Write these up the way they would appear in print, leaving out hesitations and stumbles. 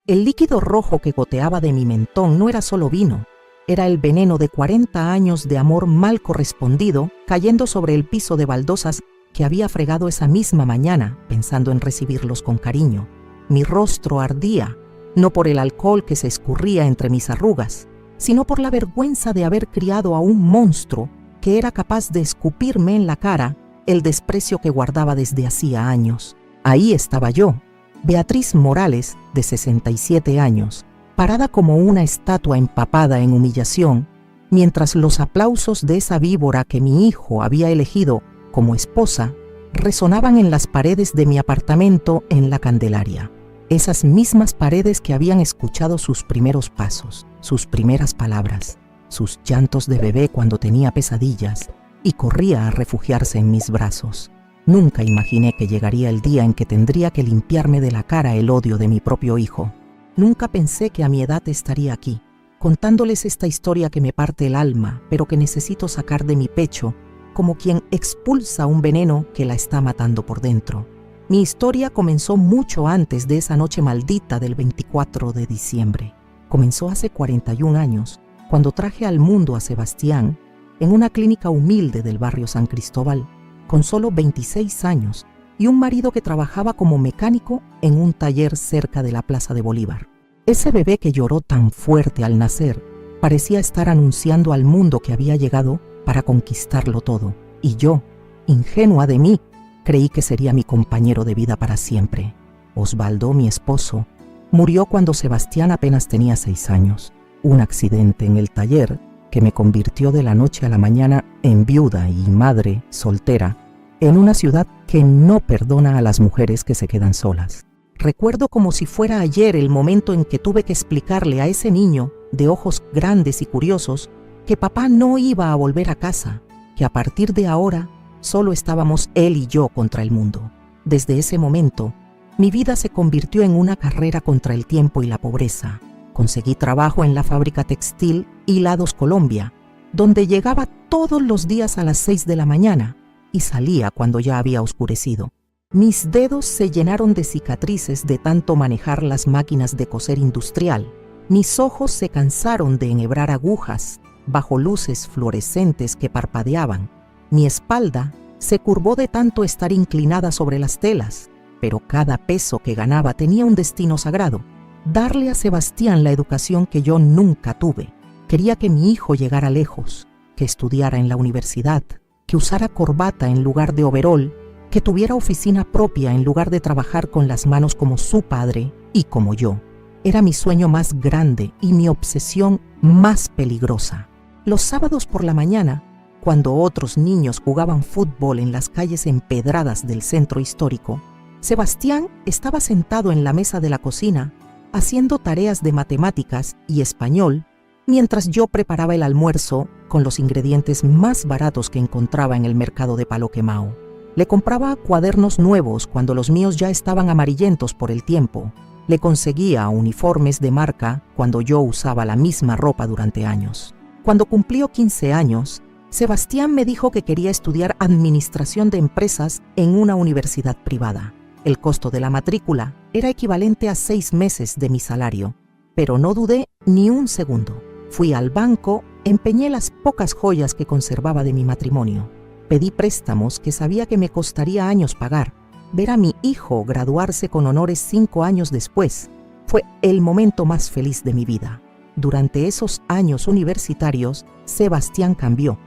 El líquido rojo que goteaba de mi mentón no era solo vino, era el veneno de 40 años de amor mal correspondido cayendo sobre el piso de baldosas que había fregado esa misma mañana pensando en recibirlos con cariño. Mi rostro ardía, no por el alcohol que se escurría entre mis arrugas, sino por la vergüenza de haber criado a un monstruo que era capaz de escupirme en la cara el desprecio que guardaba desde hacía años. Ahí estaba yo, Beatriz Morales, de 67 años, parada como una estatua empapada en humillación, mientras los aplausos de esa víbora que mi hijo había elegido como esposa resonaban en las paredes de mi apartamento en La Candelaria. Esas mismas paredes que habían escuchado sus primeros pasos, sus primeras palabras, sus llantos de bebé cuando tenía pesadillas y corría a refugiarse en mis brazos. Nunca imaginé que llegaría el día en que tendría que limpiarme de la cara el odio de mi propio hijo. Nunca pensé que a mi edad estaría aquí, contándoles esta historia que me parte el alma, pero que necesito sacar de mi pecho, como quien expulsa un veneno que la está matando por dentro. Mi historia comenzó mucho antes de esa noche maldita del 24 de diciembre. Comenzó hace 41 años, cuando traje al mundo a Sebastián en una clínica humilde del barrio San Cristóbal, con solo 26 años y un marido que trabajaba como mecánico en un taller cerca de la Plaza de Bolívar. Ese bebé que lloró tan fuerte al nacer parecía estar anunciando al mundo que había llegado para conquistarlo todo, y yo, ingenua de mí, creí que sería mi compañero de vida para siempre. Osvaldo, mi esposo, murió cuando Sebastián apenas tenía 6 años. Un accidente en el taller que me convirtió de la noche a la mañana en viuda y madre soltera en una ciudad que no perdona a las mujeres que se quedan solas. Recuerdo como si fuera ayer el momento en que tuve que explicarle a ese niño de ojos grandes y curiosos que papá no iba a volver a casa, que a partir de ahora solo estábamos él y yo contra el mundo. Desde ese momento, mi vida se convirtió en una carrera contra el tiempo y la pobreza. Conseguí trabajo en la fábrica textil Hilados Colombia, donde llegaba todos los días a las 6 de la mañana y salía cuando ya había oscurecido. Mis dedos se llenaron de cicatrices de tanto manejar las máquinas de coser industrial. Mis ojos se cansaron de enhebrar agujas bajo luces fluorescentes que parpadeaban. Mi espalda se curvó de tanto estar inclinada sobre las telas, pero cada peso que ganaba tenía un destino sagrado: darle a Sebastián la educación que yo nunca tuve. Quería que mi hijo llegara lejos, que estudiara en la universidad, que usara corbata en lugar de overol, que tuviera oficina propia en lugar de trabajar con las manos como su padre y como yo. Era mi sueño más grande y mi obsesión más peligrosa. Los sábados por la mañana, cuando otros niños jugaban fútbol en las calles empedradas del centro histórico, Sebastián estaba sentado en la mesa de la cocina haciendo tareas de matemáticas y español mientras yo preparaba el almuerzo con los ingredientes más baratos que encontraba en el mercado de Palo Quemao. Le compraba cuadernos nuevos cuando los míos ya estaban amarillentos por el tiempo. Le conseguía uniformes de marca cuando yo usaba la misma ropa durante años. Cuando cumplió 15 años, Sebastián me dijo que quería estudiar administración de empresas en una universidad privada. El costo de la matrícula era equivalente a 6 meses de mi salario, pero no dudé ni un segundo. Fui al banco, empeñé las pocas joyas que conservaba de mi matrimonio. Pedí préstamos que sabía que me costaría años pagar. Ver a mi hijo graduarse con honores 5 años después fue el momento más feliz de mi vida. Durante esos años universitarios, Sebastián cambió.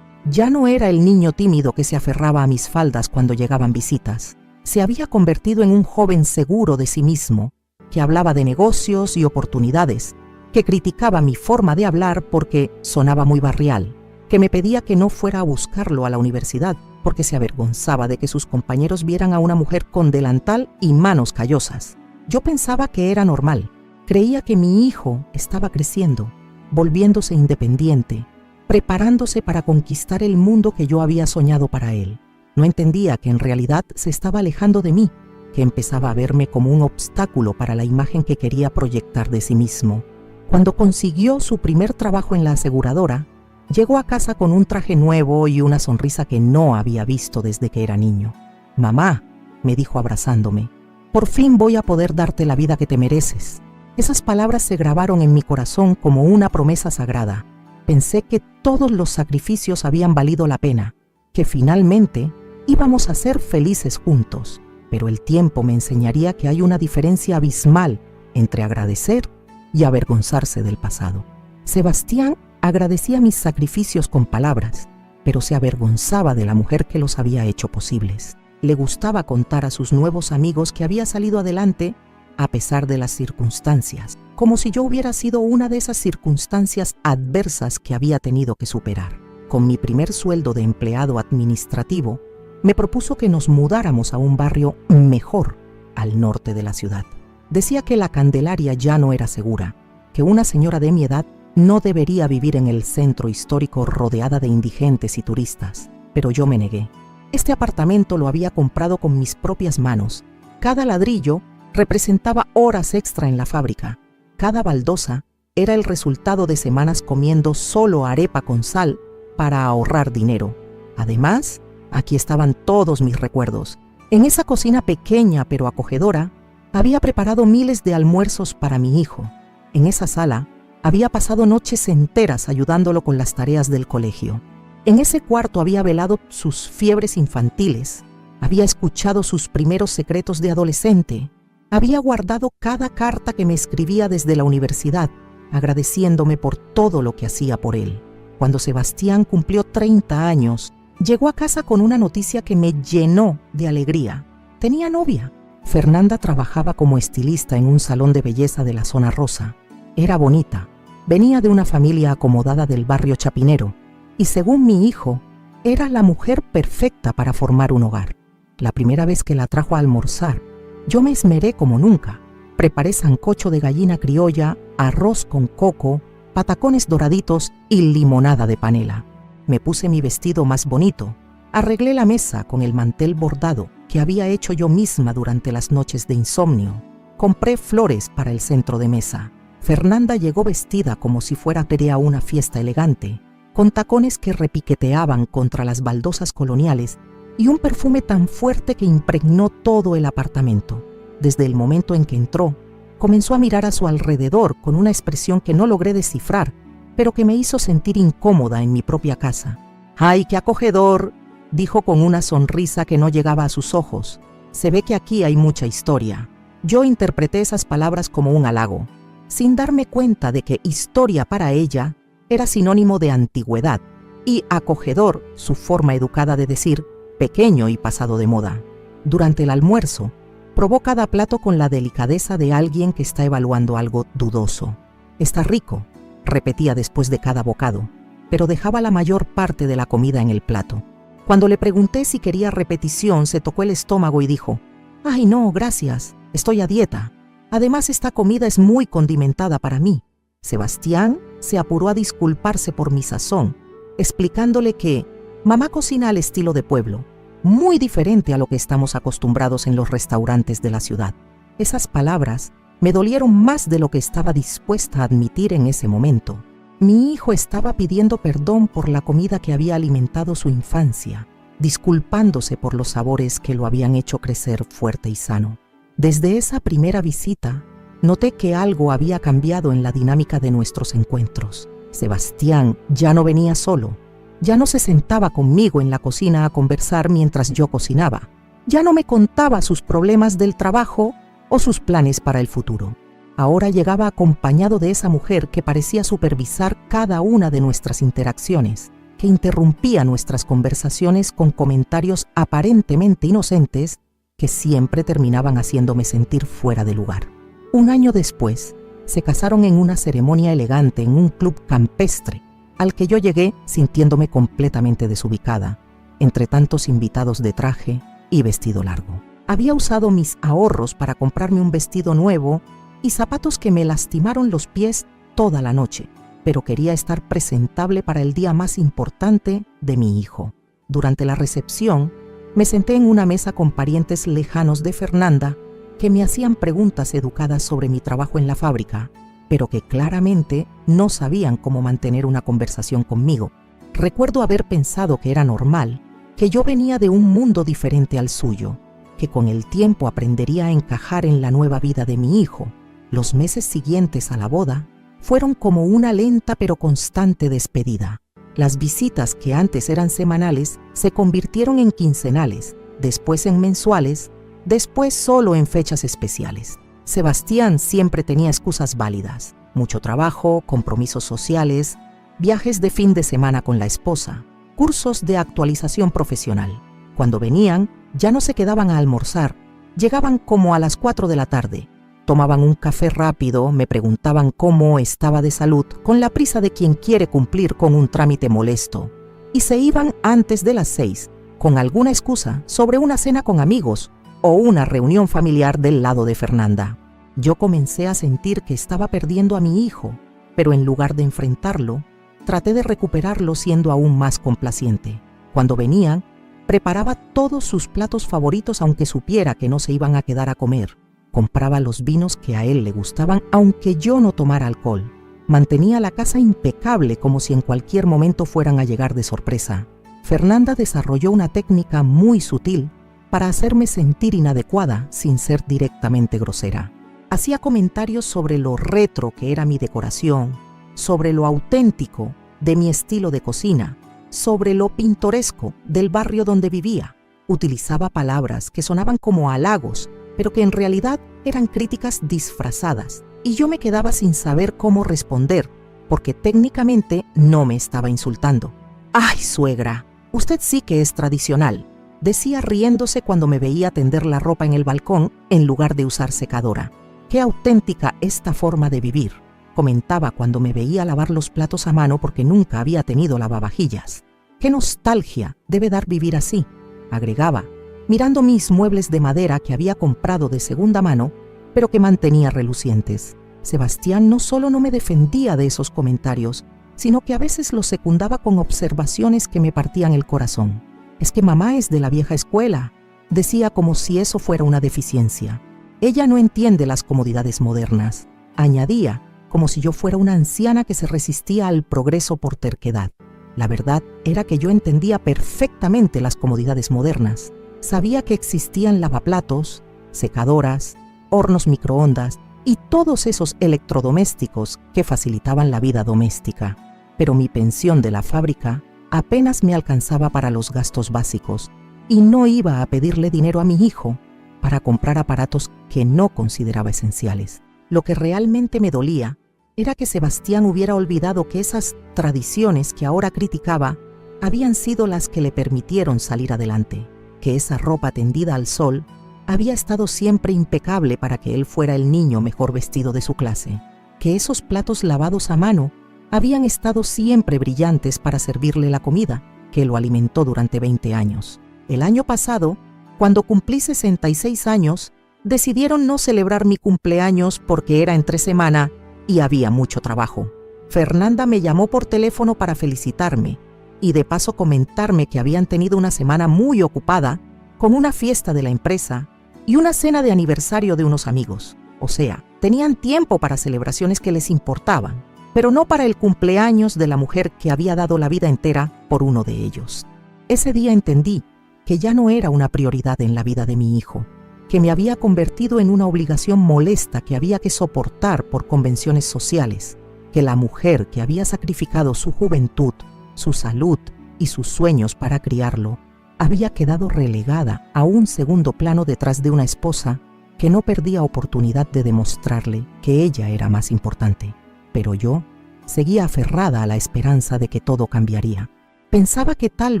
Ya no era el niño tímido que se aferraba a mis faldas cuando llegaban visitas. Se había convertido en un joven seguro de sí mismo, que hablaba de negocios y oportunidades, que criticaba mi forma de hablar porque sonaba muy barrial, que me pedía que no fuera a buscarlo a la universidad porque se avergonzaba de que sus compañeros vieran a una mujer con delantal y manos callosas. Yo pensaba que era normal. Creía que mi hijo estaba creciendo, volviéndose independiente, preparándose para conquistar el mundo que yo había soñado para él. No entendía que en realidad se estaba alejando de mí, que empezaba a verme como un obstáculo para la imagen que quería proyectar de sí mismo. Cuando consiguió su primer trabajo en la aseguradora, llegó a casa con un traje nuevo y una sonrisa que no había visto desde que era niño. «Mamá», me dijo abrazándome, «por fin voy a poder darte la vida que te mereces». Esas palabras se grabaron en mi corazón como una promesa sagrada. Pensé que todos los sacrificios habían valido la pena, que finalmente íbamos a ser felices juntos. Pero el tiempo me enseñaría que hay una diferencia abismal entre agradecer y avergonzarse del pasado. Sebastián agradecía mis sacrificios con palabras, pero se avergonzaba de la mujer que los había hecho posibles. Le gustaba contar a sus nuevos amigos que había salido adelante a pesar de las circunstancias, como si yo hubiera sido una de esas circunstancias adversas que había tenido que superar. Con mi primer sueldo de empleado administrativo, me propuso que nos mudáramos a un barrio mejor al norte de la ciudad. Decía que la Candelaria ya no era segura, que una señora de mi edad no debería vivir en el centro histórico rodeada de indigentes y turistas, pero yo me negué. Este apartamento lo había comprado con mis propias manos. Cada ladrillo representaba horas extra en la fábrica. Cada baldosa era el resultado de semanas comiendo solo arepa con sal para ahorrar dinero. Además, aquí estaban todos mis recuerdos. En esa cocina pequeña pero acogedora, había preparado miles de almuerzos para mi hijo. En esa sala, había pasado noches enteras ayudándolo con las tareas del colegio. En ese cuarto había velado sus fiebres infantiles, había escuchado sus primeros secretos de adolescente, había guardado cada carta que me escribía desde la universidad, agradeciéndome por todo lo que hacía por él. Cuando Sebastián cumplió 30 años, llegó a casa con una noticia que me llenó de alegría. Tenía novia. Fernanda trabajaba como estilista en un salón de belleza de la zona rosa. Era bonita. Venía de una familia acomodada del barrio Chapinero y, según mi hijo, era la mujer perfecta para formar un hogar. La primera vez que la trajo a almorzar, yo me esmeré como nunca. Preparé sancocho de gallina criolla, arroz con coco, patacones doraditos y limonada de panela. Me puse mi vestido más bonito, arreglé la mesa con el mantel bordado que había hecho yo misma durante las noches de insomnio. Compré flores para el centro de mesa. Fernanda llegó vestida como si fuera a una fiesta elegante, con tacones que repiqueteaban contra las baldosas coloniales y un perfume tan fuerte que impregnó todo el apartamento. Desde el momento en que entró, comenzó a mirar a su alrededor con una expresión que no logré descifrar, pero que me hizo sentir incómoda en mi propia casa. ¡Ay, qué acogedor!, dijo con una sonrisa que no llegaba a sus ojos. Se ve que aquí hay mucha historia. Yo interpreté esas palabras como un halago, sin darme cuenta de que historia para ella era sinónimo de antigüedad y acogedor su forma educada de decir pequeño y pasado de moda. Durante el almuerzo, probó cada plato con la delicadeza de alguien que está evaluando algo dudoso. «Está rico», repetía después de cada bocado, pero dejaba la mayor parte de la comida en el plato. Cuando le pregunté si quería repetición, se tocó el estómago y dijo: «Ay, no, gracias, estoy a dieta. Además, esta comida es muy condimentada para mí». Sebastián se apuró a disculparse por mi sazón, explicándole que mamá cocina al estilo de pueblo, muy diferente a lo que estamos acostumbrados en los restaurantes de la ciudad. Esas palabras me dolieron más de lo que estaba dispuesta a admitir en ese momento. Mi hijo estaba pidiendo perdón por la comida que había alimentado su infancia, disculpándose por los sabores que lo habían hecho crecer fuerte y sano. Desde esa primera visita, noté que algo había cambiado en la dinámica de nuestros encuentros. Sebastián ya no venía solo, ya no se sentaba conmigo en la cocina a conversar mientras yo cocinaba, ya no me contaba sus problemas del trabajo o sus planes para el futuro. Ahora llegaba acompañado de esa mujer que parecía supervisar cada una de nuestras interacciones, que interrumpía nuestras conversaciones con comentarios aparentemente inocentes que siempre terminaban haciéndome sentir fuera de lugar. Un año después, se casaron en una ceremonia elegante en un club campestre, al que yo llegué sintiéndome completamente desubicada, entre tantos invitados de traje y vestido largo. Había usado mis ahorros para comprarme un vestido nuevo y zapatos que me lastimaron los pies toda la noche, pero quería estar presentable para el día más importante de mi hijo. Durante la recepción, me senté en una mesa con parientes lejanos de Fernanda que me hacían preguntas educadas sobre mi trabajo en la fábrica, pero que claramente no sabían cómo mantener una conversación conmigo. Recuerdo haber pensado que era normal, que yo venía de un mundo diferente al suyo, que con el tiempo aprendería a encajar en la nueva vida de mi hijo, Los meses siguientes a la boda fueron como una lenta pero constante despedida. Las visitas que antes eran semanales se convirtieron en quincenales, después en mensuales, después solo en fechas especiales. Sebastián siempre tenía excusas válidas: mucho trabajo, compromisos sociales, viajes de fin de semana con la esposa, cursos de actualización profesional. Cuando venían, ya no se quedaban a almorzar, llegaban como a las 4 de la tarde. Tomaban un café rápido, me preguntaban cómo estaba de salud, con la prisa de quien quiere cumplir con un trámite molesto, y se iban antes de las 6, con alguna excusa sobre una cena con amigos o una reunión familiar del lado de Fernanda. Yo comencé a sentir que estaba perdiendo a mi hijo, pero en lugar de enfrentarlo, traté de recuperarlo siendo aún más complaciente. Cuando venían, preparaba todos sus platos favoritos aunque supiera que no se iban a quedar a comer. Compraba los vinos que a él le gustaban aunque yo no tomara alcohol. Mantenía la casa impecable como si en cualquier momento fueran a llegar de sorpresa. Fernanda desarrolló una técnica muy sutil para hacerme sentir inadecuada sin ser directamente grosera. Hacía comentarios sobre lo retro que era mi decoración, sobre lo auténtico de mi estilo de cocina, sobre lo pintoresco del barrio donde vivía. Utilizaba palabras que sonaban como halagos, pero que en realidad eran críticas disfrazadas, y yo me quedaba sin saber cómo responder, porque técnicamente no me estaba insultando. «¡Ay, suegra! Usted sí que es tradicional», decía riéndose cuando me veía tender la ropa en el balcón en lugar de usar secadora. «Qué auténtica esta forma de vivir», comentaba cuando me veía lavar los platos a mano porque nunca había tenido lavavajillas. «Qué nostalgia debe dar vivir así», agregaba, mirando mis muebles de madera que había comprado de segunda mano, pero que mantenía relucientes. Sebastián no solo no me defendía de esos comentarios, sino que a veces los secundaba con observaciones que me partían el corazón. «Es que mamá es de la vieja escuela», decía como si eso fuera una deficiencia. «Ella no entiende las comodidades modernas», añadía, como si yo fuera una anciana que se resistía al progreso por terquedad. La verdad era que yo entendía perfectamente las comodidades modernas. Sabía que existían lavaplatos, secadoras, hornos microondas y todos esos electrodomésticos que facilitaban la vida doméstica. Pero mi pensión de la fábrica apenas me alcanzaba para los gastos básicos y no iba a pedirle dinero a mi hijo para comprar aparatos que no consideraba esenciales. Lo que realmente me dolía era que Sebastián hubiera olvidado que esas tradiciones que ahora criticaba habían sido las que le permitieron salir adelante, que esa ropa tendida al sol había estado siempre impecable para que él fuera el niño mejor vestido de su clase, que esos platos lavados a mano habían estado siempre brillantes para servirle la comida, que lo alimentó durante 20 años. El año pasado, cuando cumplí 66 años, decidieron no celebrar mi cumpleaños porque era entre semana y había mucho trabajo. Fernanda me llamó por teléfono para felicitarme y de paso comentarme que habían tenido una semana muy ocupada con una fiesta de la empresa y una cena de aniversario de unos amigos. O sea, tenían tiempo para celebraciones que les importaban, pero no para el cumpleaños de la mujer que había dado la vida entera por uno de ellos. Ese día entendí que ya no era una prioridad en la vida de mi hijo, que me había convertido en una obligación molesta que había que soportar por convenciones sociales, que la mujer que había sacrificado su juventud, su salud y sus sueños para criarlo, había quedado relegada a un segundo plano detrás de una esposa que no perdía oportunidad de demostrarle que ella era más importante. Pero yo seguía aferrada a la esperanza de que todo cambiaría. Pensaba que tal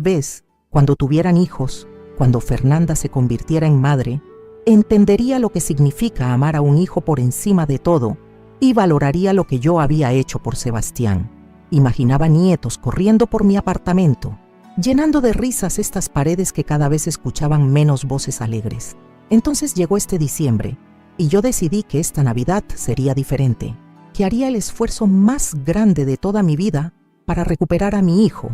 vez, cuando tuvieran hijos, cuando Fernanda se convirtiera en madre, entendería lo que significa amar a un hijo por encima de todo y valoraría lo que yo había hecho por Sebastián. Imaginaba nietos corriendo por mi apartamento, llenando de risas estas paredes que cada vez escuchaban menos voces alegres. Entonces llegó este diciembre y yo decidí que esta Navidad sería diferente, que haría el esfuerzo más grande de toda mi vida para recuperar a mi hijo,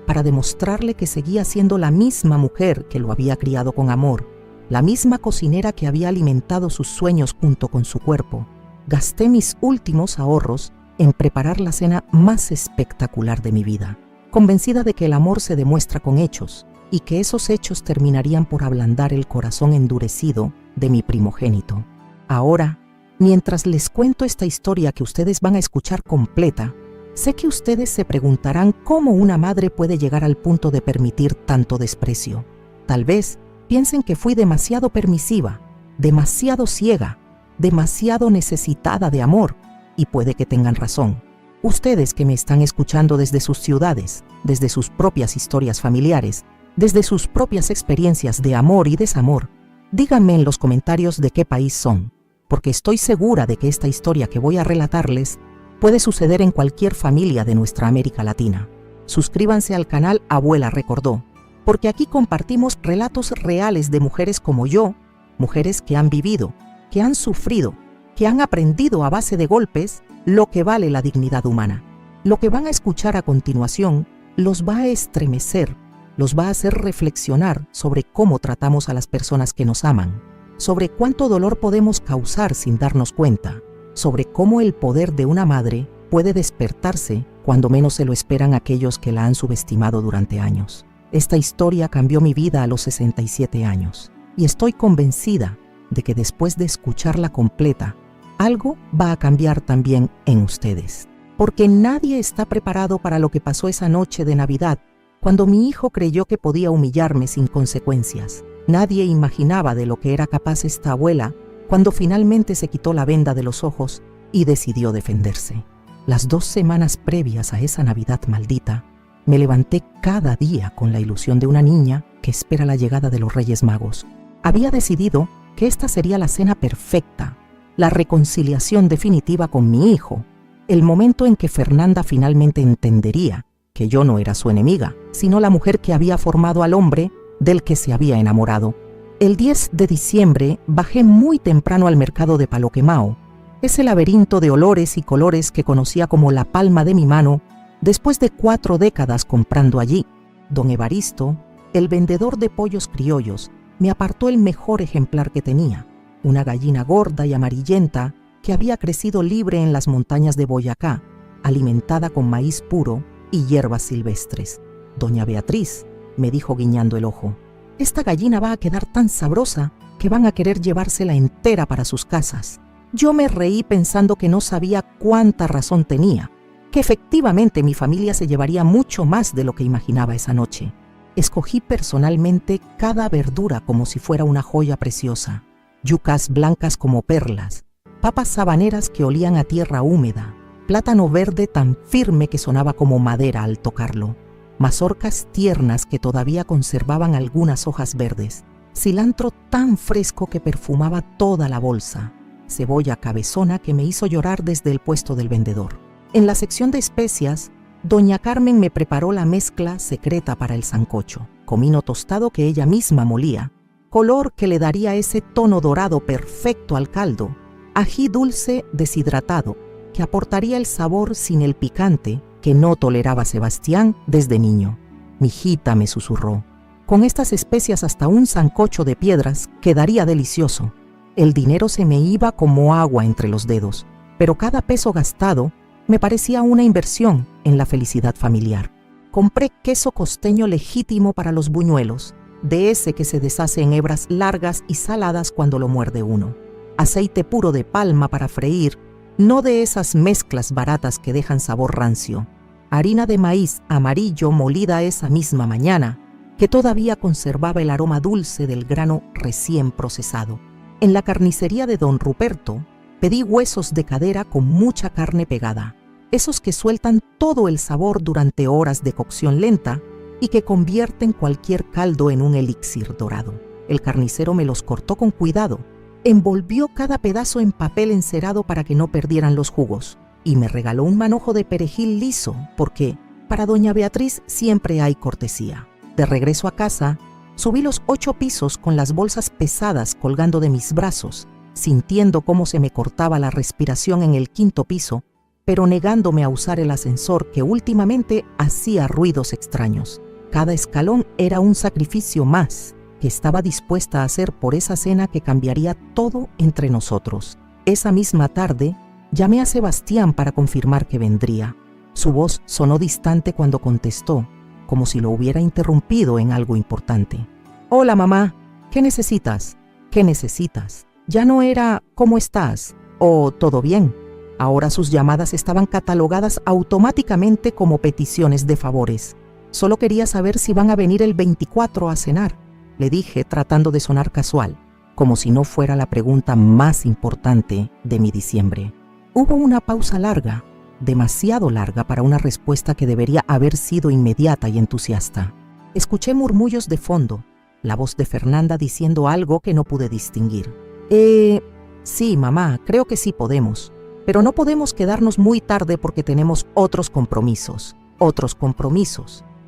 para demostrarle que seguía siendo la misma mujer que lo había criado con amor, la misma cocinera que había alimentado sus sueños junto con su cuerpo. Gasté mis últimos ahorros en preparar la cena más espectacular de mi vida, convencida de que el amor se demuestra con hechos y que esos hechos terminarían por ablandar el corazón endurecido de mi primogénito. Ahora, Mientras les cuento esta historia que ustedes van a escuchar completa, sé que ustedes se preguntarán cómo una madre puede llegar al punto de permitir tanto desprecio. Tal vez piensen que fui demasiado permisiva, demasiado ciega, demasiado necesitada de amor, y puede que tengan razón. Ustedes que me están escuchando desde sus ciudades, desde sus propias historias familiares, desde sus propias experiencias de amor y desamor, díganme en los comentarios de qué país son, porque estoy segura de que esta historia que voy a relatarles puede suceder en cualquier familia de nuestra América Latina. Suscríbanse al canal Abuela Recordó, porque aquí compartimos relatos reales de mujeres como yo, mujeres que han vivido, que han sufrido, que han aprendido a base de golpes lo que vale la dignidad humana. Lo que van a escuchar a continuación los va a estremecer, los va a hacer reflexionar sobre cómo tratamos a las personas que nos aman, sobre cuánto dolor podemos causar sin darnos cuenta, sobre cómo el poder de una madre puede despertarse cuando menos se lo esperan aquellos que la han subestimado durante años. Esta historia cambió mi vida a los 67 años y estoy convencida de que después de escucharla completa, algo va a cambiar también en ustedes. Porque nadie está preparado para lo que pasó esa noche de Navidad, cuando mi hijo creyó que podía humillarme sin consecuencias. Nadie imaginaba de lo que era capaz esta abuela cuando finalmente se quitó la venda de los ojos y decidió defenderse. Las 2 semanas previas a esa Navidad maldita, me levanté cada día con la ilusión de una niña que espera la llegada de los Reyes Magos. Había decidido que esta sería la cena perfecta, la reconciliación definitiva con mi hijo, el momento en que Fernanda finalmente entendería que yo no era su enemiga, sino la mujer que había formado al hombre del que se había enamorado. El 10 de diciembre bajé muy temprano al mercado de Palo Quemao, ese laberinto de olores y colores que conocía como la palma de mi mano después de 4 décadas comprando allí. Don Evaristo, el vendedor de pollos criollos, me apartó el mejor ejemplar que tenía, una gallina gorda y amarillenta que había crecido libre en las montañas de Boyacá, alimentada con maíz puro y hierbas silvestres. Doña Beatriz, me dijo guiñando el ojo, esta gallina va a quedar tan sabrosa que van a querer llevársela entera para sus casas. Yo me reí pensando que no sabía cuánta razón tenía, que efectivamente mi familia se llevaría mucho más de lo que imaginaba esa noche. Escogí personalmente cada verdura como si fuera una joya preciosa. Yucas blancas como perlas, papas sabaneras que olían a tierra húmeda, plátano verde tan firme que sonaba como madera al tocarlo, mazorcas tiernas que todavía conservaban algunas hojas verdes, cilantro tan fresco que perfumaba toda la bolsa, cebolla cabezona que me hizo llorar desde el puesto del vendedor. En la sección de especias, doña Carmen me preparó la mezcla secreta para el sancocho, comino tostado que ella misma molía, color que le daría ese tono dorado perfecto al caldo, ají dulce deshidratado, que aportaría el sabor sin el picante que no toleraba Sebastián desde niño. Mijita, me susurró, con estas especias hasta un sancocho de piedras quedaría delicioso. El dinero se me iba como agua entre los dedos, pero cada peso gastado me parecía una inversión en la felicidad familiar. Compré queso costeño legítimo para los buñuelos, de ese que se deshace en hebras largas y saladas cuando lo muerde uno. Aceite puro de palma para freír, no de esas mezclas baratas que dejan sabor rancio. Harina de maíz amarillo molida esa misma mañana, que todavía conservaba el aroma dulce del grano recién procesado. En la carnicería de don Ruperto, pedí huesos de cadera con mucha carne pegada, esos que sueltan todo el sabor durante horas de cocción lenta y que convierten cualquier caldo en un elixir dorado. El carnicero me los cortó con cuidado, envolvió cada pedazo en papel encerado para que no perdieran los jugos y me regaló un manojo de perejil liso porque para doña Beatriz siempre hay cortesía. De regreso a casa, subí los 8 pisos con las bolsas pesadas colgando de mis brazos, sintiendo cómo se me cortaba la respiración en el 5.º piso, pero negándome a usar el ascensor que últimamente hacía ruidos extraños. Cada escalón era un sacrificio más que estaba dispuesta a hacer por esa cena que cambiaría todo entre nosotros. Esa misma tarde, llamé a Sebastián para confirmar que vendría. Su voz sonó distante cuando contestó, como si lo hubiera interrumpido en algo importante. «Hola, mamá. ¿Qué necesitas?» «¿Qué necesitas?» Ya no era «¿Cómo estás?», «Oh, todo bien». Ahora sus llamadas estaban catalogadas automáticamente como peticiones de favores. «Solo quería saber si van a venir el 24 a cenar», le dije tratando de sonar casual, como si no fuera la pregunta más importante de mi diciembre. Hubo una pausa larga, demasiado larga para una respuesta que debería haber sido inmediata y entusiasta. Escuché murmullos de fondo, la voz de Fernanda diciendo algo que no pude distinguir. Sí, mamá, creo que sí podemos, pero no podemos quedarnos muy tarde porque tenemos otros compromisos,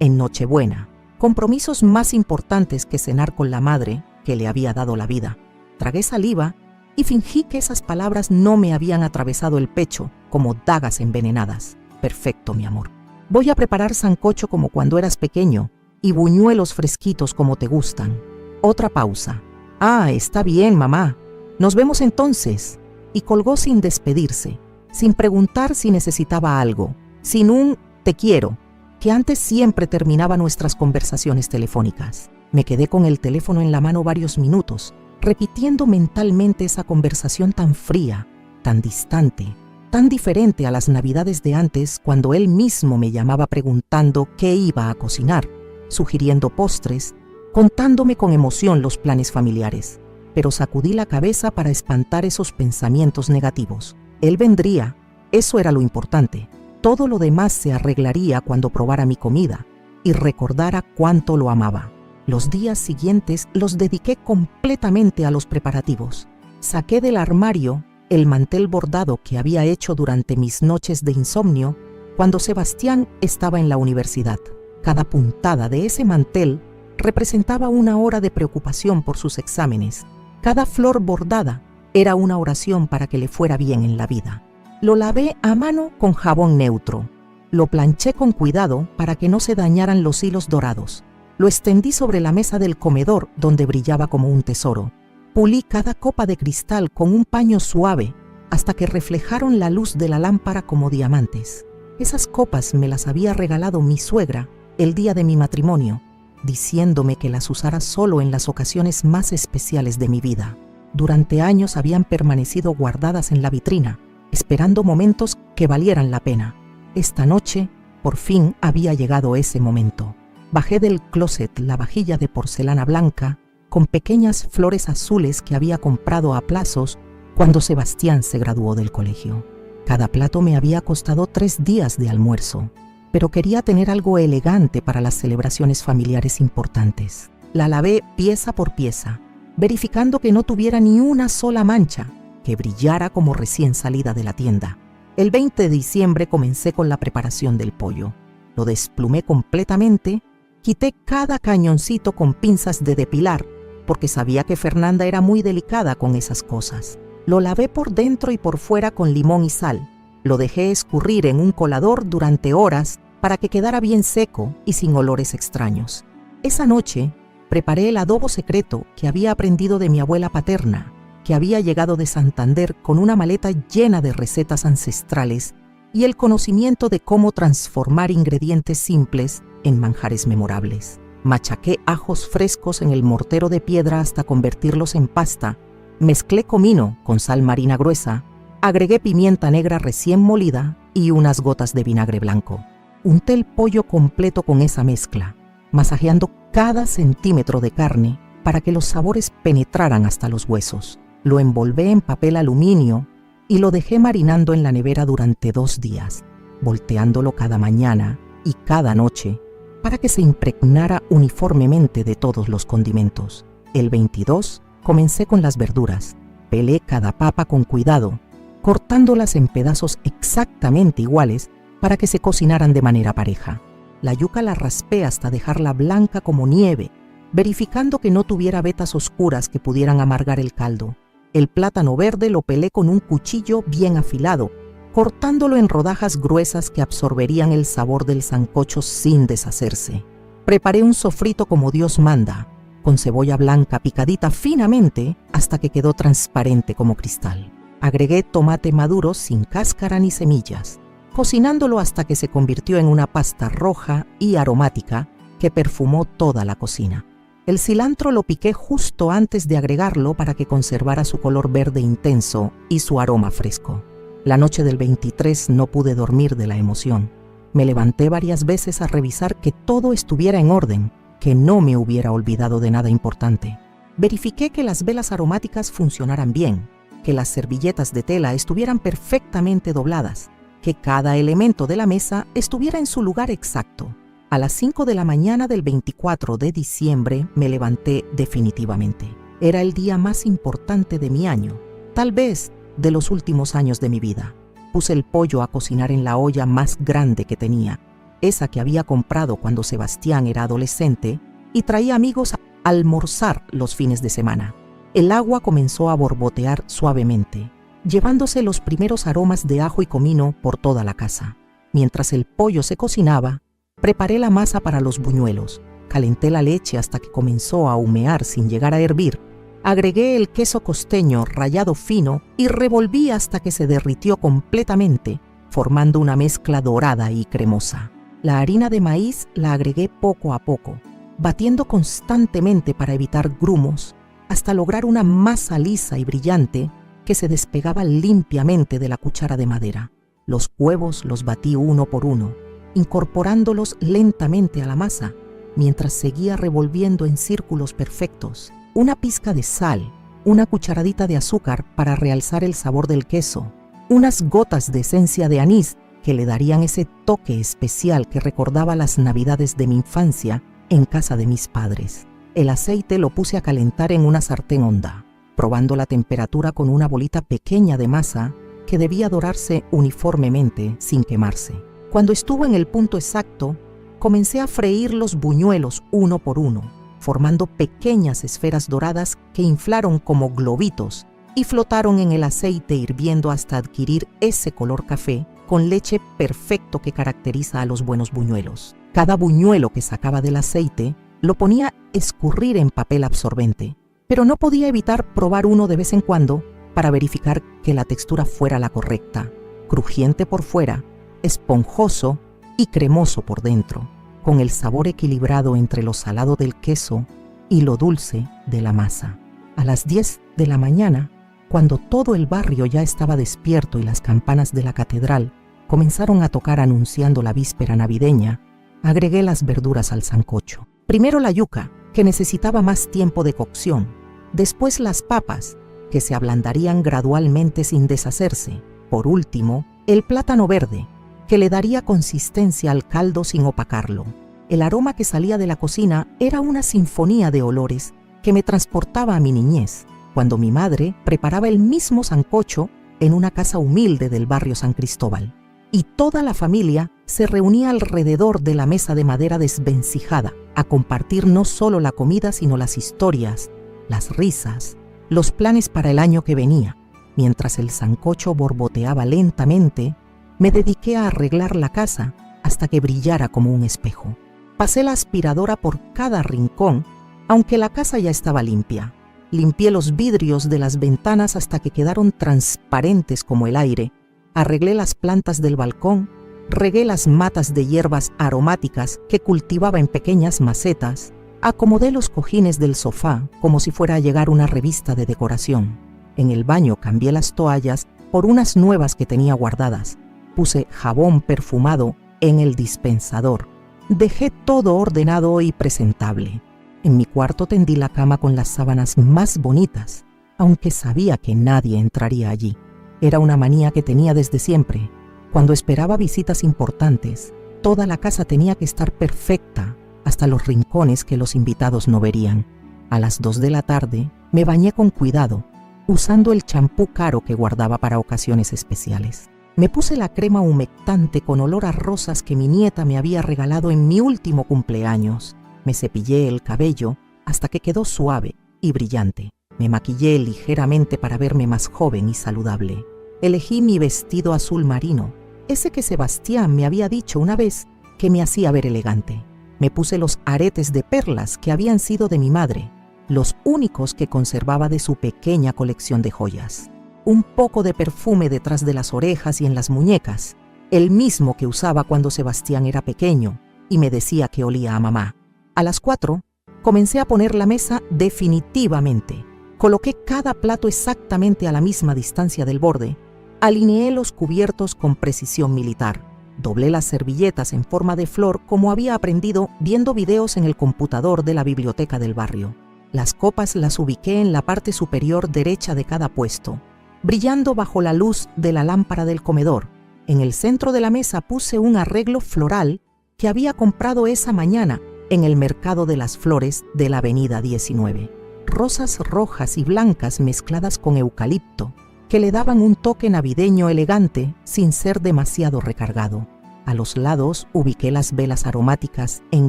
en Nochebuena, compromisos más importantes que cenar con la madre que le había dado la vida». Tragué saliva y fingí que esas palabras no me habían atravesado el pecho como dagas envenenadas. «Perfecto, mi amor. Voy a preparar sancocho como cuando eras pequeño y buñuelos fresquitos como te gustan». Otra pausa. «Ah, está bien, mamá. Nos vemos entonces». Y colgó sin despedirse, sin preguntar si necesitaba algo, sin un «te quiero», que antes siempre terminaba nuestras conversaciones telefónicas. Me quedé con el teléfono en la mano varios minutos, repitiendo mentalmente esa conversación tan fría, tan distante, tan diferente a las navidades de antes, cuando él mismo me llamaba preguntando qué iba a cocinar, sugiriendo postres, contándome con emoción los planes familiares. Pero sacudí la cabeza para espantar esos pensamientos negativos. Él vendría, eso era lo importante. Todo lo demás se arreglaría cuando probara mi comida y recordara cuánto lo amaba. Los días siguientes los dediqué completamente a los preparativos. Saqué del armario el mantel bordado que había hecho durante mis noches de insomnio cuando Sebastián estaba en la universidad. Cada puntada de ese mantel representaba una hora de preocupación por sus exámenes. Cada flor bordada era una oración para que le fuera bien en la vida. Lo lavé a mano con jabón neutro. Lo planché con cuidado para que no se dañaran los hilos dorados. Lo extendí sobre la mesa del comedor donde brillaba como un tesoro. Pulí cada copa de cristal con un paño suave hasta que reflejaron la luz de la lámpara como diamantes. Esas copas me las había regalado mi suegra el día de mi matrimonio, diciéndome que las usara solo en las ocasiones más especiales de mi vida. Durante años habían permanecido guardadas en la vitrina, esperando momentos que valieran la pena. Esta noche, por fin, había llegado ese momento. Bajé del closet la vajilla de porcelana blanca con pequeñas flores azules que había comprado a plazos cuando Sebastián se graduó del colegio. Cada plato me había costado 3 días de almuerzo, pero quería tener algo elegante para las celebraciones familiares importantes. La lavé pieza por pieza, verificando que no tuviera ni una sola mancha, que brillara como recién salida de la tienda. El 20 de diciembre comencé con la preparación del pollo. Lo desplumé completamente, quité cada cañoncito con pinzas de depilar, porque sabía que Fernanda era muy delicada con esas cosas. Lo lavé por dentro y por fuera con limón y sal. Lo dejé escurrir en un colador durante horas para que quedara bien seco y sin olores extraños. Esa noche preparé el adobo secreto que había aprendido de mi abuela paterna, que había llegado de Santander con una maleta llena de recetas ancestrales y el conocimiento de cómo transformar ingredientes simples en manjares memorables. Machaqué ajos frescos en el mortero de piedra hasta convertirlos en pasta, mezclé comino con sal marina gruesa, agregué pimienta negra recién molida y unas gotas de vinagre blanco. Unté el pollo completo con esa mezcla, masajeando cada centímetro de carne para que los sabores penetraran hasta los huesos. Lo envolvé en papel aluminio y lo dejé marinando en la nevera durante 2 días, volteándolo cada mañana y cada noche para que se impregnara uniformemente de todos los condimentos. El 22 comencé con las verduras. Pelé cada papa con cuidado, cortándolas en pedazos exactamente iguales para que se cocinaran de manera pareja. La yuca la raspé hasta dejarla blanca como nieve, verificando que no tuviera vetas oscuras que pudieran amargar el caldo. El plátano verde lo pelé con un cuchillo bien afilado, cortándolo en rodajas gruesas que absorberían el sabor del sancocho sin deshacerse. Preparé un sofrito como Dios manda, con cebolla blanca picadita finamente hasta que quedó transparente como cristal. Agregué tomate maduro sin cáscara ni semillas, cocinándolo hasta que se convirtió en una pasta roja y aromática que perfumó toda la cocina. El cilantro lo piqué justo antes de agregarlo para que conservara su color verde intenso y su aroma fresco. La noche del 23 no pude dormir de la emoción. Me levanté varias veces a revisar que todo estuviera en orden, que no me hubiera olvidado de nada importante. Verifiqué que las velas aromáticas funcionaran bien, que las servilletas de tela estuvieran perfectamente dobladas, que cada elemento de la mesa estuviera en su lugar exacto. A las 5 de la mañana del 24 de diciembre me levanté definitivamente. Era el día más importante de mi año, tal vez de los últimos años de mi vida. Puse el pollo a cocinar en la olla más grande que tenía, esa que había comprado cuando Sebastián era adolescente, y traía amigos a almorzar los fines de semana. El agua comenzó a borbotear suavemente, llevándose los primeros aromas de ajo y comino por toda la casa. Mientras el pollo se cocinaba, preparé la masa para los buñuelos, calenté la leche hasta que comenzó a humear sin llegar a hervir, agregué el queso costeño rallado fino y revolví hasta que se derritió completamente, formando una mezcla dorada y cremosa. La harina de maíz la agregué poco a poco, batiendo constantemente para evitar grumos, hasta lograr una masa lisa y brillante que se despegaba limpiamente de la cuchara de madera. Los huevos los batí uno por uno, incorporándolos lentamente a la masa, mientras seguía revolviendo en círculos perfectos. Una pizca de sal, una cucharadita de azúcar para realzar el sabor del queso, unas gotas de esencia de anís que le darían ese toque especial que recordaba las navidades de mi infancia en casa de mis padres. El aceite lo puse a calentar en una sartén honda, probando la temperatura con una bolita pequeña de masa que debía dorarse uniformemente sin quemarse. Cuando estuvo en el punto exacto, comencé a freír los buñuelos uno por uno, formando pequeñas esferas doradas que inflaron como globitos y flotaron en el aceite hirviendo hasta adquirir ese color café con leche perfecto que caracteriza a los buenos buñuelos. Cada buñuelo que sacaba del aceite lo ponía a escurrir en papel absorbente, pero no podía evitar probar uno de vez en cuando para verificar que la textura fuera la correcta, crujiente por fuera, esponjoso y cremoso por dentro, con el sabor equilibrado entre lo salado del queso y lo dulce de la masa. A las 10 de la mañana, cuando todo el barrio ya estaba despierto y las campanas de la catedral comenzaron a tocar anunciando la víspera navideña, agregué las verduras al sancocho. Primero la yuca, que necesitaba más tiempo de cocción, después las papas, que se ablandarían gradualmente sin deshacerse, por último, el plátano verde, que le daría consistencia al caldo sin opacarlo. El aroma que salía de la cocina era una sinfonía de olores que me transportaba a mi niñez, cuando mi madre preparaba el mismo sancocho en una casa humilde del barrio San Cristóbal, y toda la familia se reunía alrededor de la mesa de madera desvencijada a compartir no solo la comida sino las historias, las risas, los planes para el año que venía. Mientras el sancocho borboteaba lentamente, me dediqué a arreglar la casa hasta que brillara como un espejo. Pasé la aspiradora por cada rincón, aunque la casa ya estaba limpia. Limpié los vidrios de las ventanas hasta que quedaron transparentes como el aire. Arreglé las plantas del balcón, regué las matas de hierbas aromáticas que cultivaba en pequeñas macetas, acomodé los cojines del sofá como si fuera a llegar una revista de decoración. En el baño cambié las toallas por unas nuevas que tenía guardadas. Puse jabón perfumado en el dispensador. Dejé todo ordenado y presentable. En mi cuarto tendí la cama con las sábanas más bonitas, aunque sabía que nadie entraría allí. Era una manía que tenía desde siempre. Cuando esperaba visitas importantes, toda la casa tenía que estar perfecta, hasta los rincones que los invitados no verían. A las 2 de la tarde me bañé con cuidado, usando el champú caro que guardaba para ocasiones especiales. Me puse la crema humectante con olor a rosas que mi nieta me había regalado en mi último cumpleaños. Me cepillé el cabello hasta que quedó suave y brillante. Me maquillé ligeramente para verme más joven y saludable. Elegí mi vestido azul marino, ese que Sebastián me había dicho una vez que me hacía ver elegante. Me puse los aretes de perlas que habían sido de mi madre, los únicos que conservaba de su pequeña colección de joyas. Un poco de perfume detrás de las orejas y en las muñecas, el mismo que usaba cuando Sebastián era pequeño y me decía que olía a mamá. A las 4 Comencé a poner la mesa definitivamente. Coloqué cada plato exactamente a la misma distancia del borde. Alineé los cubiertos con precisión militar. Doblé las servilletas en forma de flor como había aprendido viendo videos en el computador de la biblioteca del barrio. Las copas las ubiqué en la parte superior derecha de cada puesto, brillando bajo la luz de la lámpara del comedor. En el centro de la mesa puse un arreglo floral que había comprado esa mañana en el mercado de las flores de la avenida 19. Rosas rojas y blancas mezcladas con eucalipto, que le daban un toque navideño elegante sin ser demasiado recargado. A los lados ubiqué las velas aromáticas en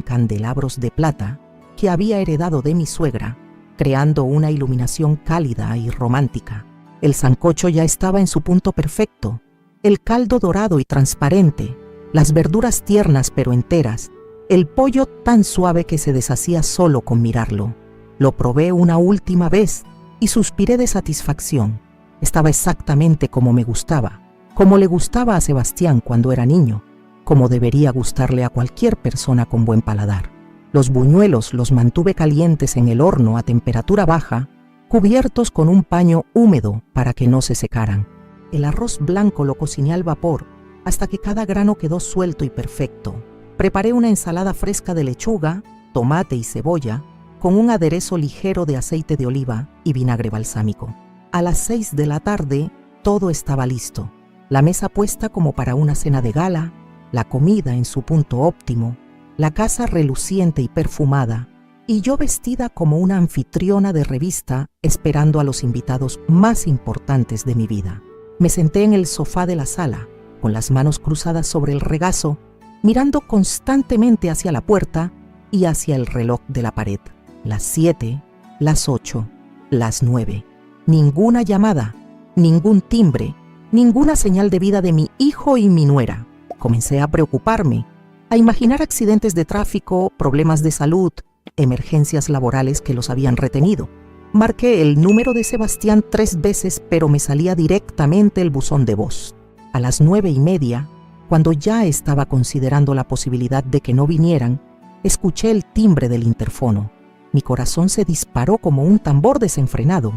candelabros de plata que había heredado de mi suegra, creando una iluminación cálida y romántica. El sancocho ya estaba en su punto perfecto, el caldo dorado y transparente, las verduras tiernas pero enteras, el pollo tan suave que se deshacía solo con mirarlo. Lo probé una última vez y suspiré de satisfacción. Estaba exactamente como me gustaba, como le gustaba a Sebastián cuando era niño, como debería gustarle a cualquier persona con buen paladar. Los buñuelos los mantuve calientes en el horno a temperatura baja, cubiertos con un paño húmedo para que no se secaran. El arroz blanco lo cociné al vapor hasta que cada grano quedó suelto y perfecto. Preparé una ensalada fresca de lechuga, tomate y cebolla, con un aderezo ligero de aceite de oliva y vinagre balsámico. A las 6 de la tarde, todo estaba listo. La mesa puesta como para una cena de gala, la comida en su punto óptimo, la casa reluciente y perfumada, y yo vestida como una anfitriona de revista esperando a los invitados más importantes de mi vida. Me senté en el sofá de la sala, con las manos cruzadas sobre el regazo, mirando constantemente hacia la puerta y hacia el reloj de la pared. Las 7, las 8, las 9. Ninguna llamada, ningún timbre, ninguna señal de vida de mi hijo y mi nuera. Comencé a preocuparme, a imaginar accidentes de tráfico, problemas de salud, emergencias laborales que los habían retenido. Marqué el número de Sebastián 3 veces, pero me salía directamente el buzón de voz. A las 9:30, cuando ya estaba considerando la posibilidad de que no vinieran, escuché el timbre del interfono. Mi corazón se disparó como un tambor desenfrenado.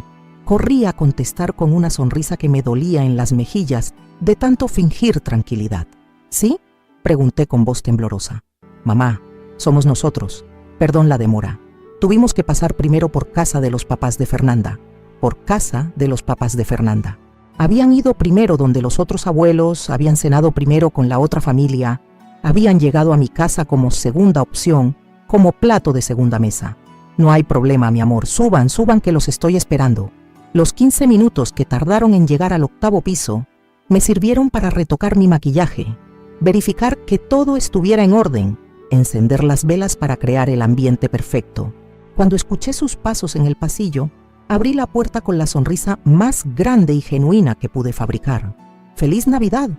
Corrí a contestar con una sonrisa que me dolía en las mejillas de tanto fingir tranquilidad. ¿Sí?, pregunté con voz temblorosa. Mamá, somos nosotros. Perdón la demora. Tuvimos que pasar primero por casa de los papás de Fernanda. Por casa de los papás de Fernanda. Habían ido primero donde los otros abuelos, habían cenado primero con la otra familia, habían llegado a mi casa como segunda opción, como plato de segunda mesa. No hay problema, mi amor, suban que los estoy esperando. Los 15 minutos que tardaron en llegar al 8º piso me sirvieron para retocar mi maquillaje, verificar que todo estuviera en orden, encender las velas para crear el ambiente perfecto. Cuando escuché sus pasos en el pasillo, abrí la puerta con la sonrisa más grande y genuina que pude fabricar. ¡Feliz Navidad!,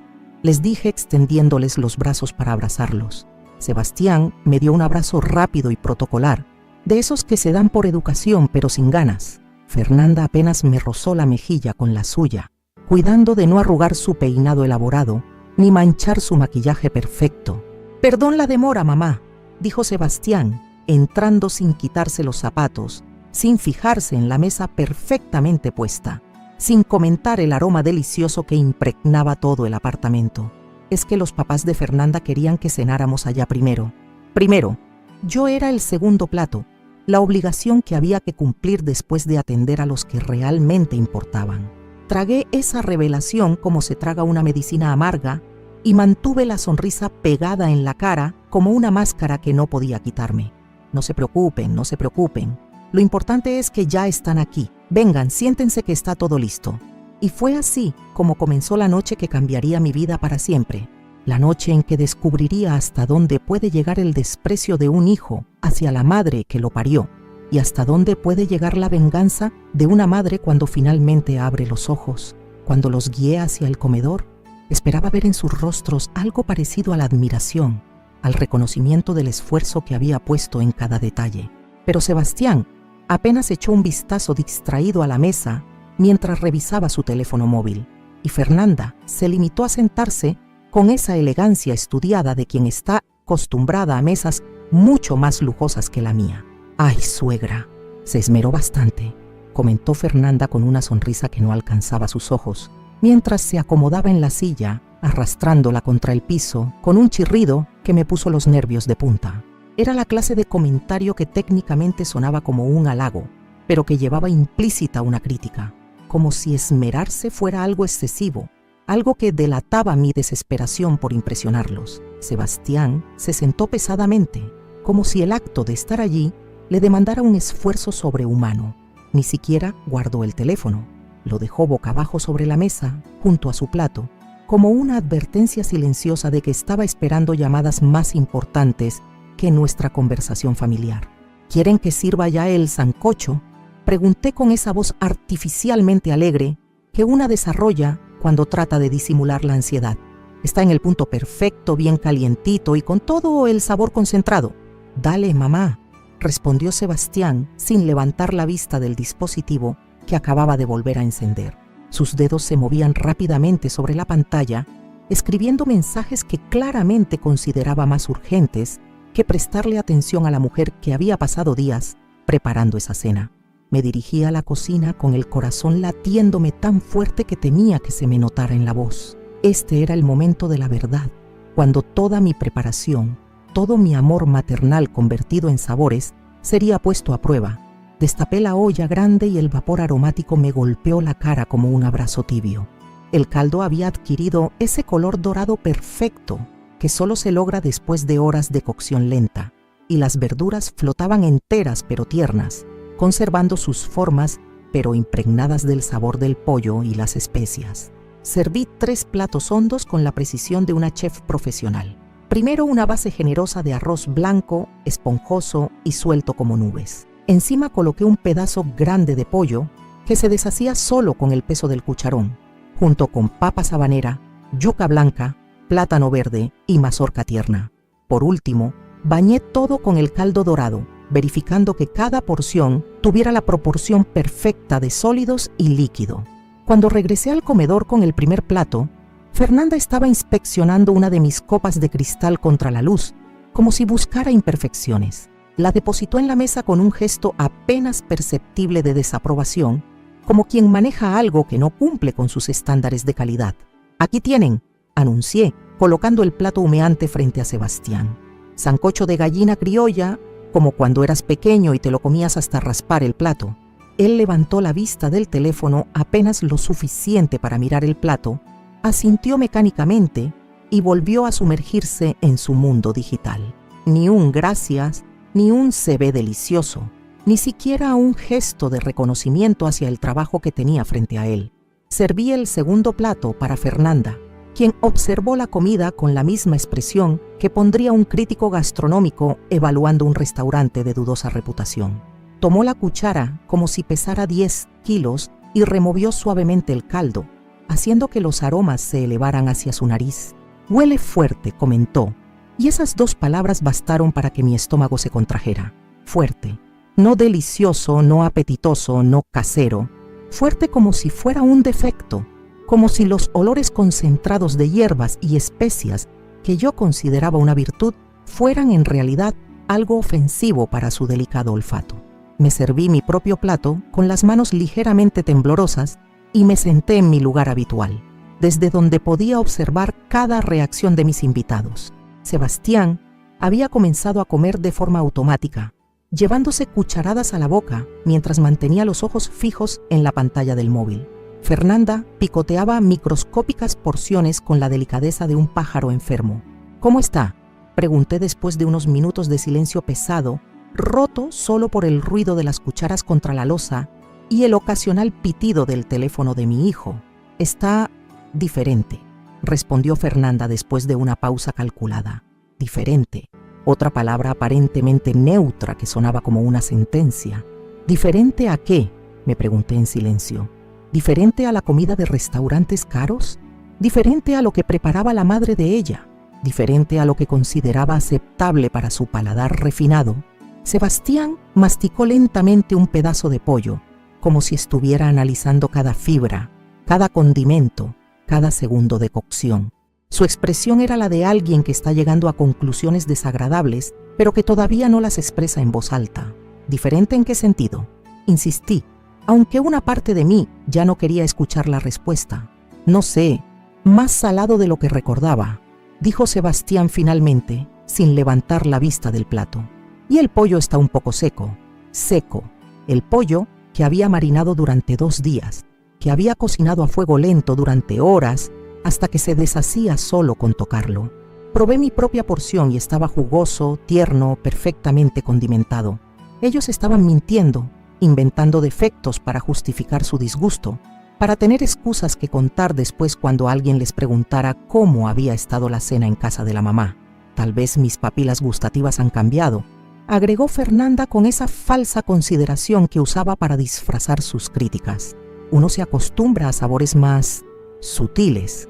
les dije extendiéndoles los brazos para abrazarlos. Sebastián me dio un abrazo rápido y protocolar, de esos que se dan por educación pero sin ganas. Fernanda apenas me rozó la mejilla con la suya, cuidando de no arrugar su peinado elaborado ni manchar su maquillaje perfecto. «Perdón la demora, mamá», dijo Sebastián, entrando sin quitarse los zapatos, sin fijarse en la mesa perfectamente puesta, sin comentar el aroma delicioso que impregnaba todo el apartamento. Es que los papás de Fernanda querían que cenáramos allá primero. Primero, yo era el segundo plato, la obligación que había que cumplir después de atender a los que realmente importaban. Tragué esa revelación como se traga una medicina amarga y mantuve la sonrisa pegada en la cara como una máscara que no podía quitarme. No se preocupen, no se preocupen. Lo importante es que ya están aquí. Vengan, siéntense que está todo listo. Y fue así como comenzó la noche que cambiaría mi vida para siempre. La noche en que descubriría hasta dónde puede llegar el desprecio de un hijo hacia la madre que lo parió y hasta dónde puede llegar la venganza de una madre cuando finalmente abre los ojos. Cuando los guié hacia el comedor, esperaba ver en sus rostros algo parecido a la admiración, al reconocimiento del esfuerzo que había puesto en cada detalle. Pero Sebastián apenas echó un vistazo distraído a la mesa mientras revisaba su teléfono móvil, y Fernanda se limitó a sentarse con esa elegancia estudiada de quien está acostumbrada a mesas mucho más lujosas que la mía. «Ay, suegra, se esmeró bastante», comentó Fernanda con una sonrisa que no alcanzaba sus ojos, mientras se acomodaba en la silla, arrastrándola contra el piso, con un chirrido que me puso los nervios de punta. Era la clase de comentario que técnicamente sonaba como un halago, pero que llevaba implícita una crítica, como si esmerarse fuera algo excesivo, algo que delataba mi desesperación por impresionarlos. Sebastián se sentó pesadamente, como si el acto de estar allí le demandara un esfuerzo sobrehumano. Ni siquiera guardó el teléfono. Lo dejó boca abajo sobre la mesa, junto a su plato, como una advertencia silenciosa de que estaba esperando llamadas más importantes que nuestra conversación familiar. ¿Quieren que sirva ya el sancocho?, pregunté con esa voz artificialmente alegre que una desarrolla cuando trata de disimular la ansiedad. Está en el punto perfecto, bien calientito y con todo el sabor concentrado. «Dale, mamá», respondió Sebastián sin levantar la vista del dispositivo que acababa de volver a encender. Sus dedos se movían rápidamente sobre la pantalla, escribiendo mensajes que claramente consideraba más urgentes que prestarle atención a la mujer que había pasado días preparando esa cena. Me dirigí a la cocina con el corazón latiéndome tan fuerte que temía que se me notara en la voz. Este era el momento de la verdad, cuando toda mi preparación, todo mi amor maternal convertido en sabores, sería puesto a prueba. Destapé la olla grande y el vapor aromático me golpeó la cara como un abrazo tibio. El caldo había adquirido ese color dorado perfecto que solo se logra después de horas de cocción lenta, y las verduras flotaban enteras pero tiernas, conservando sus formas pero impregnadas del sabor del pollo y las especias. Serví 3 platos hondos con la precisión de una chef profesional. Primero una base generosa de arroz blanco, esponjoso y suelto como nubes. Encima coloqué un pedazo grande de pollo que se deshacía solo con el peso del cucharón, junto con papa sabanera, yuca blanca, plátano verde y mazorca tierna. Por último, bañé todo con el caldo dorado, verificando que cada porción tuviera la proporción perfecta de sólidos y líquido. Cuando regresé al comedor con el primer plato, Fernanda estaba inspeccionando una de mis copas de cristal contra la luz, como si buscara imperfecciones. La depositó en la mesa con un gesto apenas perceptible de desaprobación, como quien maneja algo que no cumple con sus estándares de calidad. «Aquí tienen», anuncié, colocando el plato humeante frente a Sebastián. «Sancocho de gallina criolla, como cuando eras pequeño y te lo comías hasta raspar el plato». Él levantó la vista del teléfono apenas lo suficiente para mirar el plato, asintió mecánicamente y volvió a sumergirse en su mundo digital. Ni un gracias, ni un se ve delicioso, ni siquiera un gesto de reconocimiento hacia el trabajo que tenía frente a él. Serví el segundo plato para Fernanda, quien observó la comida con la misma expresión que pondría un crítico gastronómico evaluando un restaurante de dudosa reputación. Tomó la cuchara como si pesara 10 kilos y removió suavemente el caldo, haciendo que los aromas se elevaran hacia su nariz. «Huele fuerte», comentó, y esas 2 palabras bastaron para que mi estómago se contrajera. Fuerte, no delicioso, no apetitoso, no casero. Fuerte como si fuera un defecto, como si los olores concentrados de hierbas y especias que yo consideraba una virtud fueran en realidad algo ofensivo para su delicado olfato. Me serví mi propio plato con las manos ligeramente temblorosas y me senté en mi lugar habitual, desde donde podía observar cada reacción de mis invitados. Sebastián había comenzado a comer de forma automática, llevándose cucharadas a la boca mientras mantenía los ojos fijos en la pantalla del móvil. Fernanda picoteaba microscópicas porciones con la delicadeza de un pájaro enfermo. «¿Cómo está?», pregunté después de unos minutos de silencio pesado, roto solo por el ruido de las cucharas contra la loza y el ocasional pitido del teléfono de mi hijo. «Está diferente», respondió Fernanda después de una pausa calculada. «Diferente», otra palabra aparentemente neutra que sonaba como una sentencia. «¿Diferente a qué?», me pregunté en silencio. ¿Diferente a la comida de restaurantes caros? ¿Diferente a lo que preparaba la madre de ella? ¿Diferente a lo que consideraba aceptable para su paladar refinado? Sebastián masticó lentamente un pedazo de pollo, como si estuviera analizando cada fibra, cada condimento, cada segundo de cocción. Su expresión era la de alguien que está llegando a conclusiones desagradables, pero que todavía no las expresa en voz alta. ¿Diferente en qué sentido? Insistí, aunque una parte de mí ya no quería escuchar la respuesta. No sé, más salado de lo que recordaba, dijo Sebastián finalmente, sin levantar la vista del plato. Y el pollo está un poco seco. Seco. El pollo que había marinado durante 2 días, que había cocinado a fuego lento durante horas hasta que se deshacía solo con tocarlo. Probé mi propia porción y estaba jugoso, tierno, perfectamente condimentado. Ellos estaban mintiendo, inventando defectos para justificar su disgusto, para tener excusas que contar después cuando alguien les preguntara cómo había estado la cena en casa de la mamá. Tal vez mis papilas gustativas han cambiado, agregó Fernanda con esa falsa consideración que usaba para disfrazar sus críticas. Uno se acostumbra a sabores más sutiles.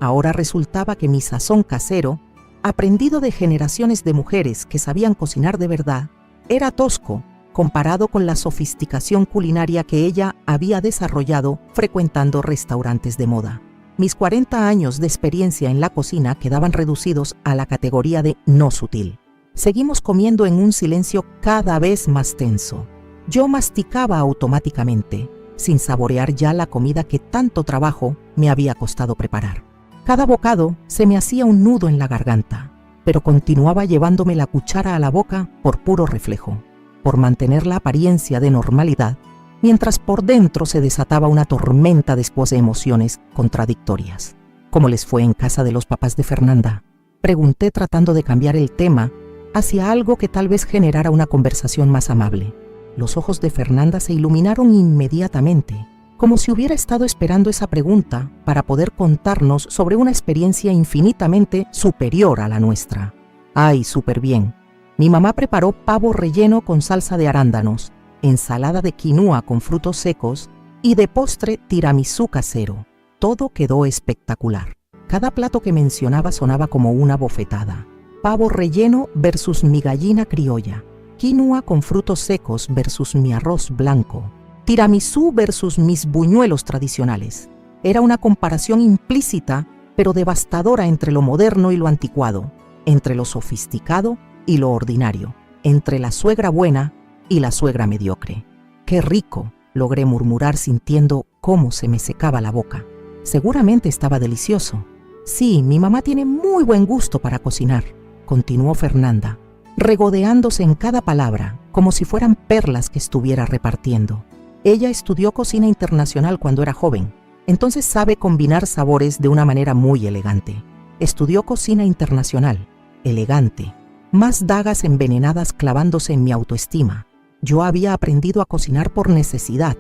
Ahora resultaba que mi sazón casero, aprendido de generaciones de mujeres que sabían cocinar de verdad, era tosco comparado con la sofisticación culinaria que ella había desarrollado frecuentando restaurantes de moda. Mis 40 años de experiencia en la cocina quedaban reducidos a la categoría de no sutil. Seguimos comiendo en un silencio cada vez más tenso. Yo masticaba automáticamente, sin saborear ya la comida que tanto trabajo me había costado preparar. Cada bocado se me hacía un nudo en la garganta, pero continuaba llevándome la cuchara a la boca por puro reflejo, por mantener la apariencia de normalidad, mientras por dentro se desataba una tormenta después de emociones contradictorias. ¿Cómo les fue en casa de los papás de Fernanda?, pregunté tratando de cambiar el tema hacia algo que tal vez generara una conversación más amable. Los ojos de Fernanda se iluminaron inmediatamente, como si hubiera estado esperando esa pregunta para poder contarnos sobre una experiencia infinitamente superior a la nuestra. ¡Ay, súper bien! Mi mamá preparó pavo relleno con salsa de arándanos, ensalada de quinua con frutos secos y de postre tiramisú casero. Todo quedó espectacular. Cada plato que mencionaba sonaba como una bofetada. Pavo relleno versus mi gallina criolla. Quinoa con frutos secos versus mi arroz blanco. Tiramisú versus mis buñuelos tradicionales. Era una comparación implícita, pero devastadora entre lo moderno y lo anticuado, entre lo sofisticado y lo ordinario, entre la suegra buena y la suegra mediocre. ¡Qué rico!, logré murmurar sintiendo cómo se me secaba la boca. Seguramente estaba delicioso. Sí, mi mamá tiene muy buen gusto para cocinar, continuó Fernanda, regodeándose en cada palabra, como si fueran perlas que estuviera repartiendo. Ella estudió cocina internacional cuando era joven, entonces sabe combinar sabores de una manera muy elegante. Estudió cocina internacional, elegante, más dagas envenenadas clavándose en mi autoestima. Yo había aprendido a cocinar por necesidad,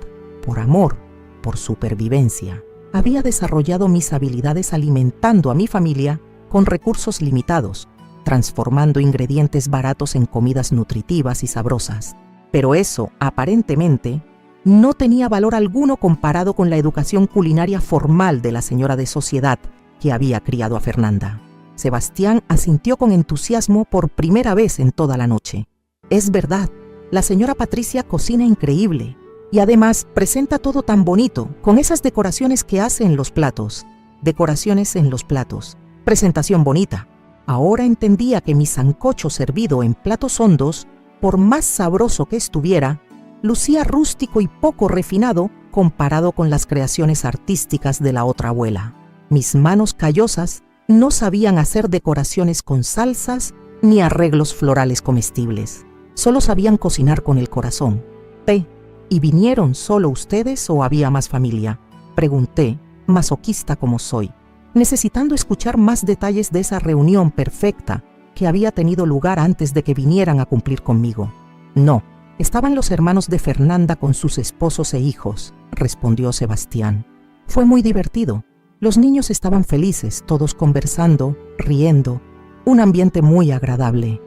por amor, por supervivencia. Había desarrollado mis habilidades alimentando a mi familia con recursos limitados, transformando ingredientes baratos en comidas nutritivas y sabrosas. Pero eso, aparentemente, no tenía valor alguno comparado con la educación culinaria formal de la señora de sociedad que había criado a Fernanda. Sebastián asintió con entusiasmo por primera vez en toda la noche. Es verdad, la señora Patricia cocina increíble y además presenta todo tan bonito, con esas decoraciones que hace en los platos. Decoraciones en los platos. Presentación bonita. Ahora entendía que mi sancocho servido en platos hondos, por más sabroso que estuviera, lucía rústico y poco refinado comparado con las creaciones artísticas de la otra abuela. Mis manos callosas no sabían hacer decoraciones con salsas ni arreglos florales comestibles. Solo sabían cocinar con el corazón. ¿Y vinieron solo ustedes o había más familia?, pregunté, masoquista como soy, necesitando escuchar más detalles de esa reunión perfecta que había tenido lugar antes de que vinieran a cumplir conmigo. No, estaban los hermanos de Fernanda con sus esposos e hijos, respondió Sebastián. Fue muy divertido. Los niños estaban felices, todos conversando, riendo. Un ambiente muy agradable,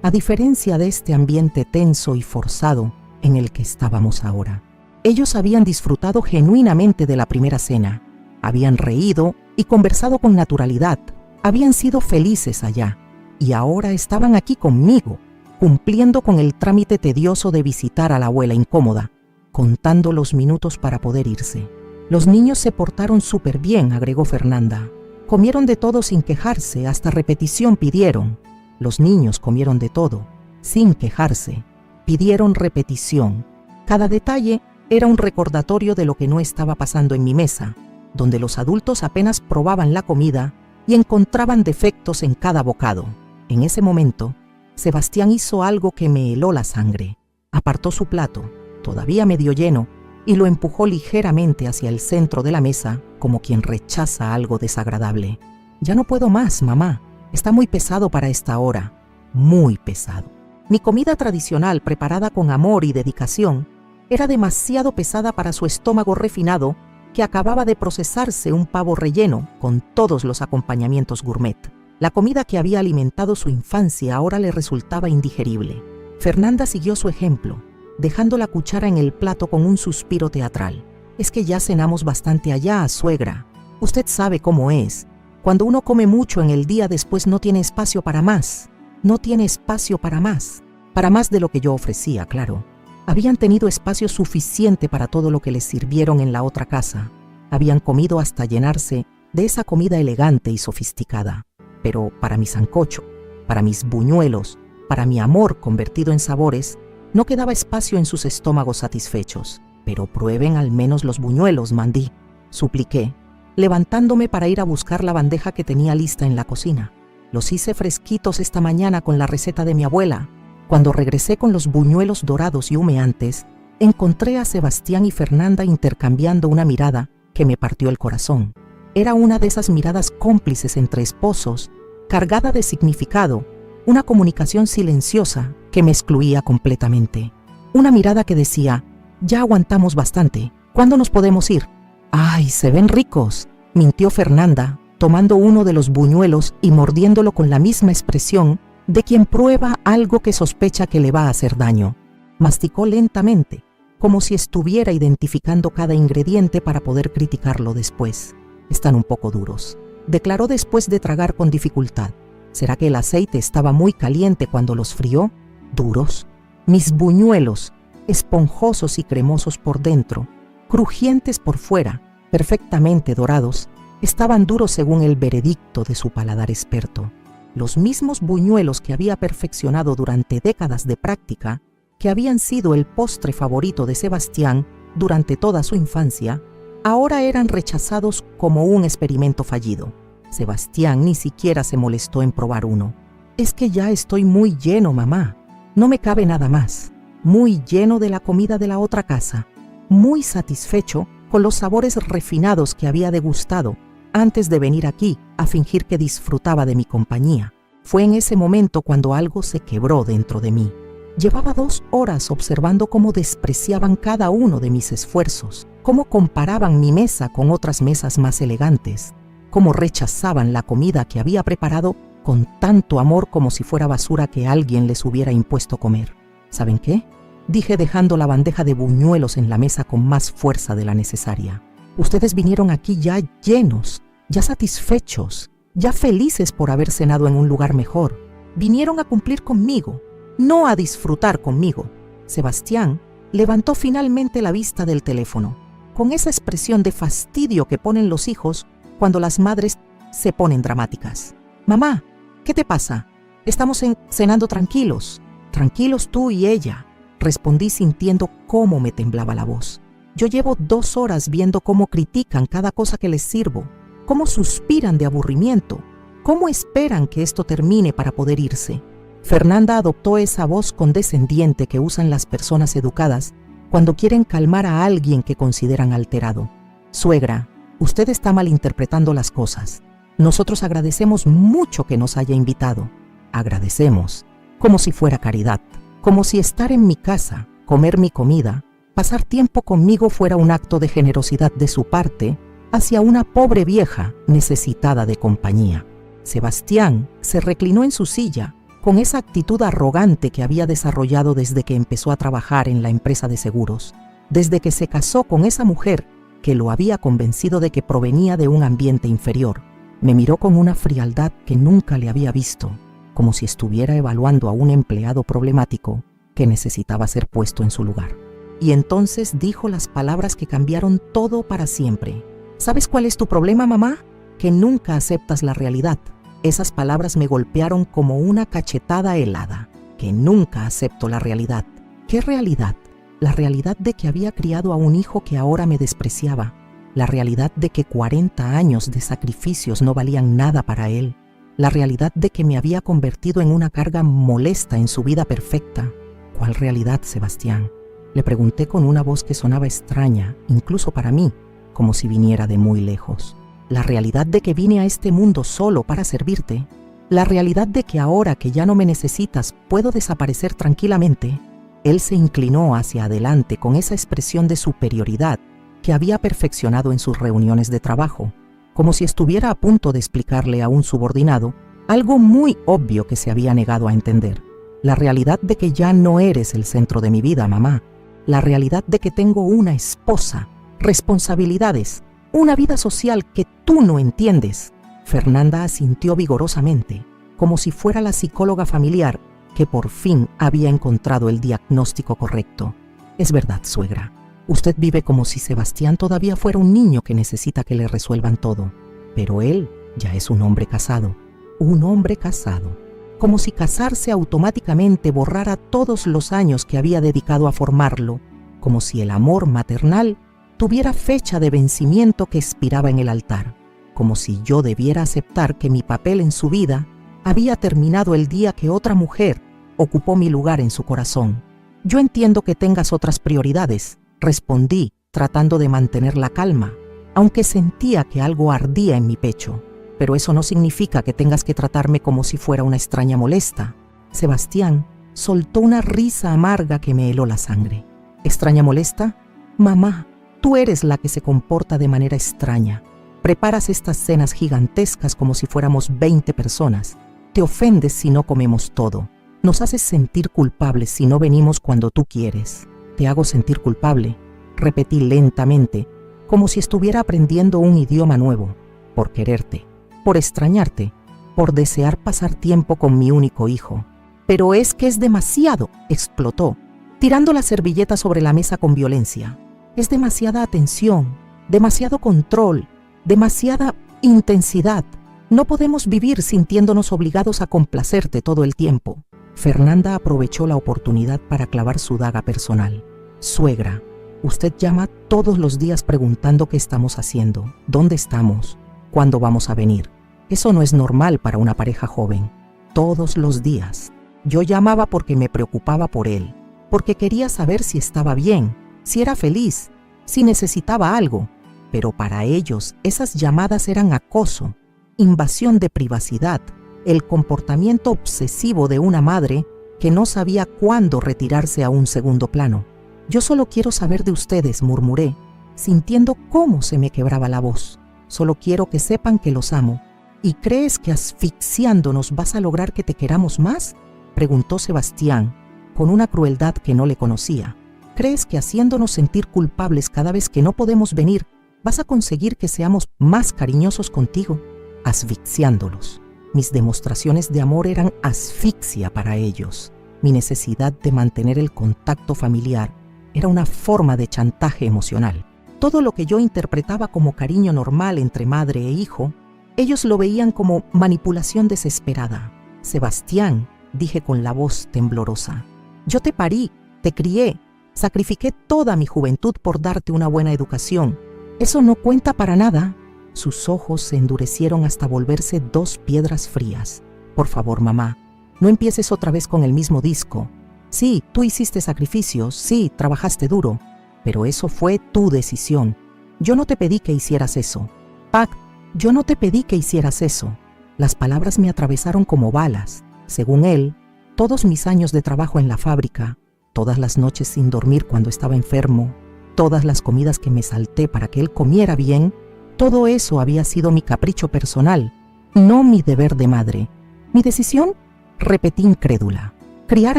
a diferencia de este ambiente tenso y forzado en el que estábamos ahora. Ellos habían disfrutado genuinamente de la primera cena, habían reído y conversado con naturalidad, habían sido felices allá y ahora estaban aquí conmigo, cumpliendo con el trámite tedioso de visitar a la abuela incómoda, contando los minutos para poder irse. Los niños se portaron súper bien, agregó Fernanda. Comieron de todo sin quejarse, hasta repetición pidieron. Los niños comieron de todo, sin quejarse. Pidieron repetición. Cada detalle era un recordatorio de lo que no estaba pasando en mi mesa, donde los adultos apenas probaban la comida y encontraban defectos en cada bocado. En ese momento, Sebastián hizo algo que me heló la sangre. Apartó su plato, todavía medio lleno, y lo empujó ligeramente hacia el centro de la mesa, como quien rechaza algo desagradable. «Ya no puedo más, mamá. Está muy pesado para esta hora. Muy pesado». Mi comida tradicional, preparada con amor y dedicación, era demasiado pesada para su estómago refinado, que acababa de procesarse un pavo relleno con todos los acompañamientos gourmet. La comida que había alimentado su infancia ahora le resultaba indigerible. Fernanda siguió su ejemplo, dejando la cuchara en el plato con un suspiro teatral. «Es que ya cenamos bastante allá, suegra. Usted sabe cómo es. Cuando uno come mucho en el día, después no tiene espacio para más. No tiene espacio para más. Para más de lo que yo ofrecía, claro. Habían tenido espacio suficiente para todo lo que les sirvieron en la otra casa. Habían comido hasta llenarse de esa comida elegante y sofisticada. Pero para mi sancocho, para mis buñuelos, para mi amor convertido en sabores, no quedaba espacio en sus estómagos satisfechos. «Pero prueben al menos los buñuelos, mandí», supliqué, levantándome para ir a buscar la bandeja que tenía lista en la cocina. «Los hice fresquitos esta mañana con la receta de mi abuela». Cuando regresé con los buñuelos dorados y humeantes, encontré a Sebastián y Fernanda intercambiando una mirada que me partió el corazón. Era una de esas miradas cómplices entre esposos, cargada de significado, una comunicación silenciosa que me excluía completamente. Una mirada que decía: «Ya aguantamos bastante, ¿cuándo nos podemos ir?» «Ay, se ven ricos», mintió Fernanda, tomando uno de los buñuelos y mordiéndolo con la misma expresión de quien prueba algo que sospecha que le va a hacer daño. Masticó lentamente, como si estuviera identificando cada ingrediente para poder criticarlo después. «Están un poco duros», declaró después de tragar con dificultad. ¿Será que el aceite estaba muy caliente cuando los frió? ¿Duros? Mis buñuelos, esponjosos y cremosos por dentro, crujientes por fuera, perfectamente dorados, estaban duros según el veredicto de su paladar experto. Los mismos buñuelos que había perfeccionado durante décadas de práctica, que habían sido el postre favorito de Sebastián durante toda su infancia, ahora eran rechazados como un experimento fallido. Sebastián ni siquiera se molestó en probar uno. «Es que ya estoy muy lleno, mamá. No me cabe nada más. Muy lleno de la comida de la otra casa. Muy satisfecho con los sabores refinados que había degustado antes de venir aquí a fingir que disfrutaba de mi compañía». Fue en ese momento cuando algo se quebró dentro de mí. Llevaba 2 horas observando cómo despreciaban cada uno de mis esfuerzos, cómo comparaban mi mesa con otras mesas más elegantes, cómo rechazaban la comida que había preparado con tanto amor como si fuera basura que alguien les hubiera impuesto comer. «¿Saben qué?», dije dejando la bandeja de buñuelos en la mesa con más fuerza de la necesaria. «Ustedes vinieron aquí ya llenos, ya satisfechos, ya felices por haber cenado en un lugar mejor. Vinieron a cumplir conmigo, no a disfrutar conmigo». Sebastián levantó finalmente la vista del teléfono, con esa expresión de fastidio que ponen los hijos cuando las madres se ponen dramáticas. «Mamá, ¿qué te pasa? Estamos cenando tranquilos». «Tranquilos tú y ella», respondí sintiendo cómo me temblaba la voz. «Yo llevo 2 horas viendo cómo critican cada cosa que les sirvo, cómo suspiran de aburrimiento, cómo esperan que esto termine para poder irse». Fernanda adoptó esa voz condescendiente que usan las personas educadas cuando quieren calmar a alguien que consideran alterado. «Suegra, usted está malinterpretando las cosas. Nosotros agradecemos mucho que nos haya invitado. Agradecemos, como si fuera caridad, como si estar en mi casa, comer mi comida, pasar tiempo conmigo fuera un acto de generosidad de su parte hacia una pobre vieja necesitada de compañía». Sebastián se reclinó en su silla con esa actitud arrogante que había desarrollado desde que empezó a trabajar en la empresa de seguros, desde que se casó con esa mujer que lo había convencido de que provenía de un ambiente inferior. Me miró con una frialdad que nunca le había visto, como si estuviera evaluando a un empleado problemático que necesitaba ser puesto en su lugar. Y entonces dijo las palabras que cambiaron todo para siempre. «¿Sabes cuál es tu problema, mamá? Que nunca aceptas la realidad». Esas palabras me golpearon como una cachetada helada. que nunca acepto la realidad. ¿Qué realidad? La realidad de que había criado a un hijo que ahora me despreciaba. La realidad de que 40 años de sacrificios no valían nada para él. La realidad de que me había convertido en una carga molesta en su vida perfecta. ¿Cuál realidad, Sebastián? Le pregunté con una voz que sonaba extraña, incluso para mí, como si viniera de muy lejos. La realidad de que vine a este mundo solo para servirte. La realidad de que ahora que ya no me necesitas puedo desaparecer tranquilamente. Él se inclinó hacia adelante con esa expresión de superioridad que había perfeccionado en sus reuniones de trabajo, como si estuviera a punto de explicarle a un subordinado algo muy obvio que se había negado a entender. La realidad de que ya no eres el centro de mi vida, mamá. La realidad de que tengo una esposa, responsabilidades, una vida social que tú no entiendes. Fernanda asintió vigorosamente, como si fuera la psicóloga familiar que por fin había encontrado el diagnóstico correcto. Es verdad, suegra. Usted vive como si Sebastián todavía fuera un niño que necesita que le resuelvan todo. Pero él ya es un hombre casado. Un hombre casado. Como si casarse automáticamente borrara todos los años que había dedicado a formarlo. Como si el amor maternal tuviera fecha de vencimiento que expiraba en el altar. Como si yo debiera aceptar que mi papel en su vida había terminado el día que otra mujer ocupó mi lugar en su corazón. Yo entiendo que tengas otras prioridades, respondí, tratando de mantener la calma, aunque sentía que algo ardía en mi pecho. Pero eso no significa que tengas que tratarme como si fuera una extraña molesta. Sebastián soltó una risa amarga que me heló la sangre. ¿Extraña molesta? Mamá, tú eres la que se comporta de manera extraña. Preparas estas cenas gigantescas como si fuéramos 20 personas. Te ofendes si no comemos todo. Nos haces sentir culpables si no venimos cuando tú quieres. Te hago sentir culpable, repetí lentamente, como si estuviera aprendiendo un idioma nuevo, por quererte, por extrañarte, por desear pasar tiempo con mi único hijo. Pero es que es demasiado, explotó, tirando la servilleta sobre la mesa con violencia. Es demasiada atención, demasiado control, demasiada intensidad. No podemos vivir sintiéndonos obligados a complacerte todo el tiempo. Fernanda aprovechó la oportunidad para clavar su daga personal. Suegra, usted llama todos los días preguntando qué estamos haciendo, dónde estamos, cuándo vamos a venir. Eso no es normal para una pareja joven. Todos los días. Yo llamaba porque me preocupaba por él, porque quería saber si estaba bien, si era feliz, si necesitaba algo. Pero para ellos esas llamadas eran acoso, invasión de privacidad, el comportamiento obsesivo de una madre que no sabía cuándo retirarse a un segundo plano. Yo solo quiero saber de ustedes, murmuré, sintiendo cómo se me quebraba la voz. Solo quiero que sepan que los amo. ¿Y crees que asfixiándonos vas a lograr que te queramos más?, preguntó Sebastián, con una crueldad que no le conocía. ¿Crees que haciéndonos sentir culpables cada vez que no podemos venir, vas a conseguir que seamos más cariñosos contigo? Asfixiándolos. Mis demostraciones de amor eran asfixia para ellos. Mi necesidad de mantener el contacto familiar era una forma de chantaje emocional. Todo lo que yo interpretaba como cariño normal entre madre e hijo, ellos lo veían como manipulación desesperada. Sebastián, dije con la voz temblorosa, yo te parí, te crié, sacrifiqué toda mi juventud por darte una buena educación. Eso no cuenta para nada. Sus ojos se endurecieron hasta volverse 2 piedras frías. Por favor, mamá, no empieces otra vez con el mismo disco. Sí, tú hiciste sacrificios, sí, trabajaste duro, pero eso fue tu decisión. Yo no te pedí que hicieras eso. Pac, yo no te pedí que hicieras eso. Las palabras me atravesaron como balas. Según él, todos mis años de trabajo en la fábrica, todas las noches sin dormir cuando estaba enfermo, todas las comidas que me salté para que él comiera bien, todo eso había sido mi capricho personal, no mi deber de madre. ¿Mi decisión? Repetí incrédula. Criar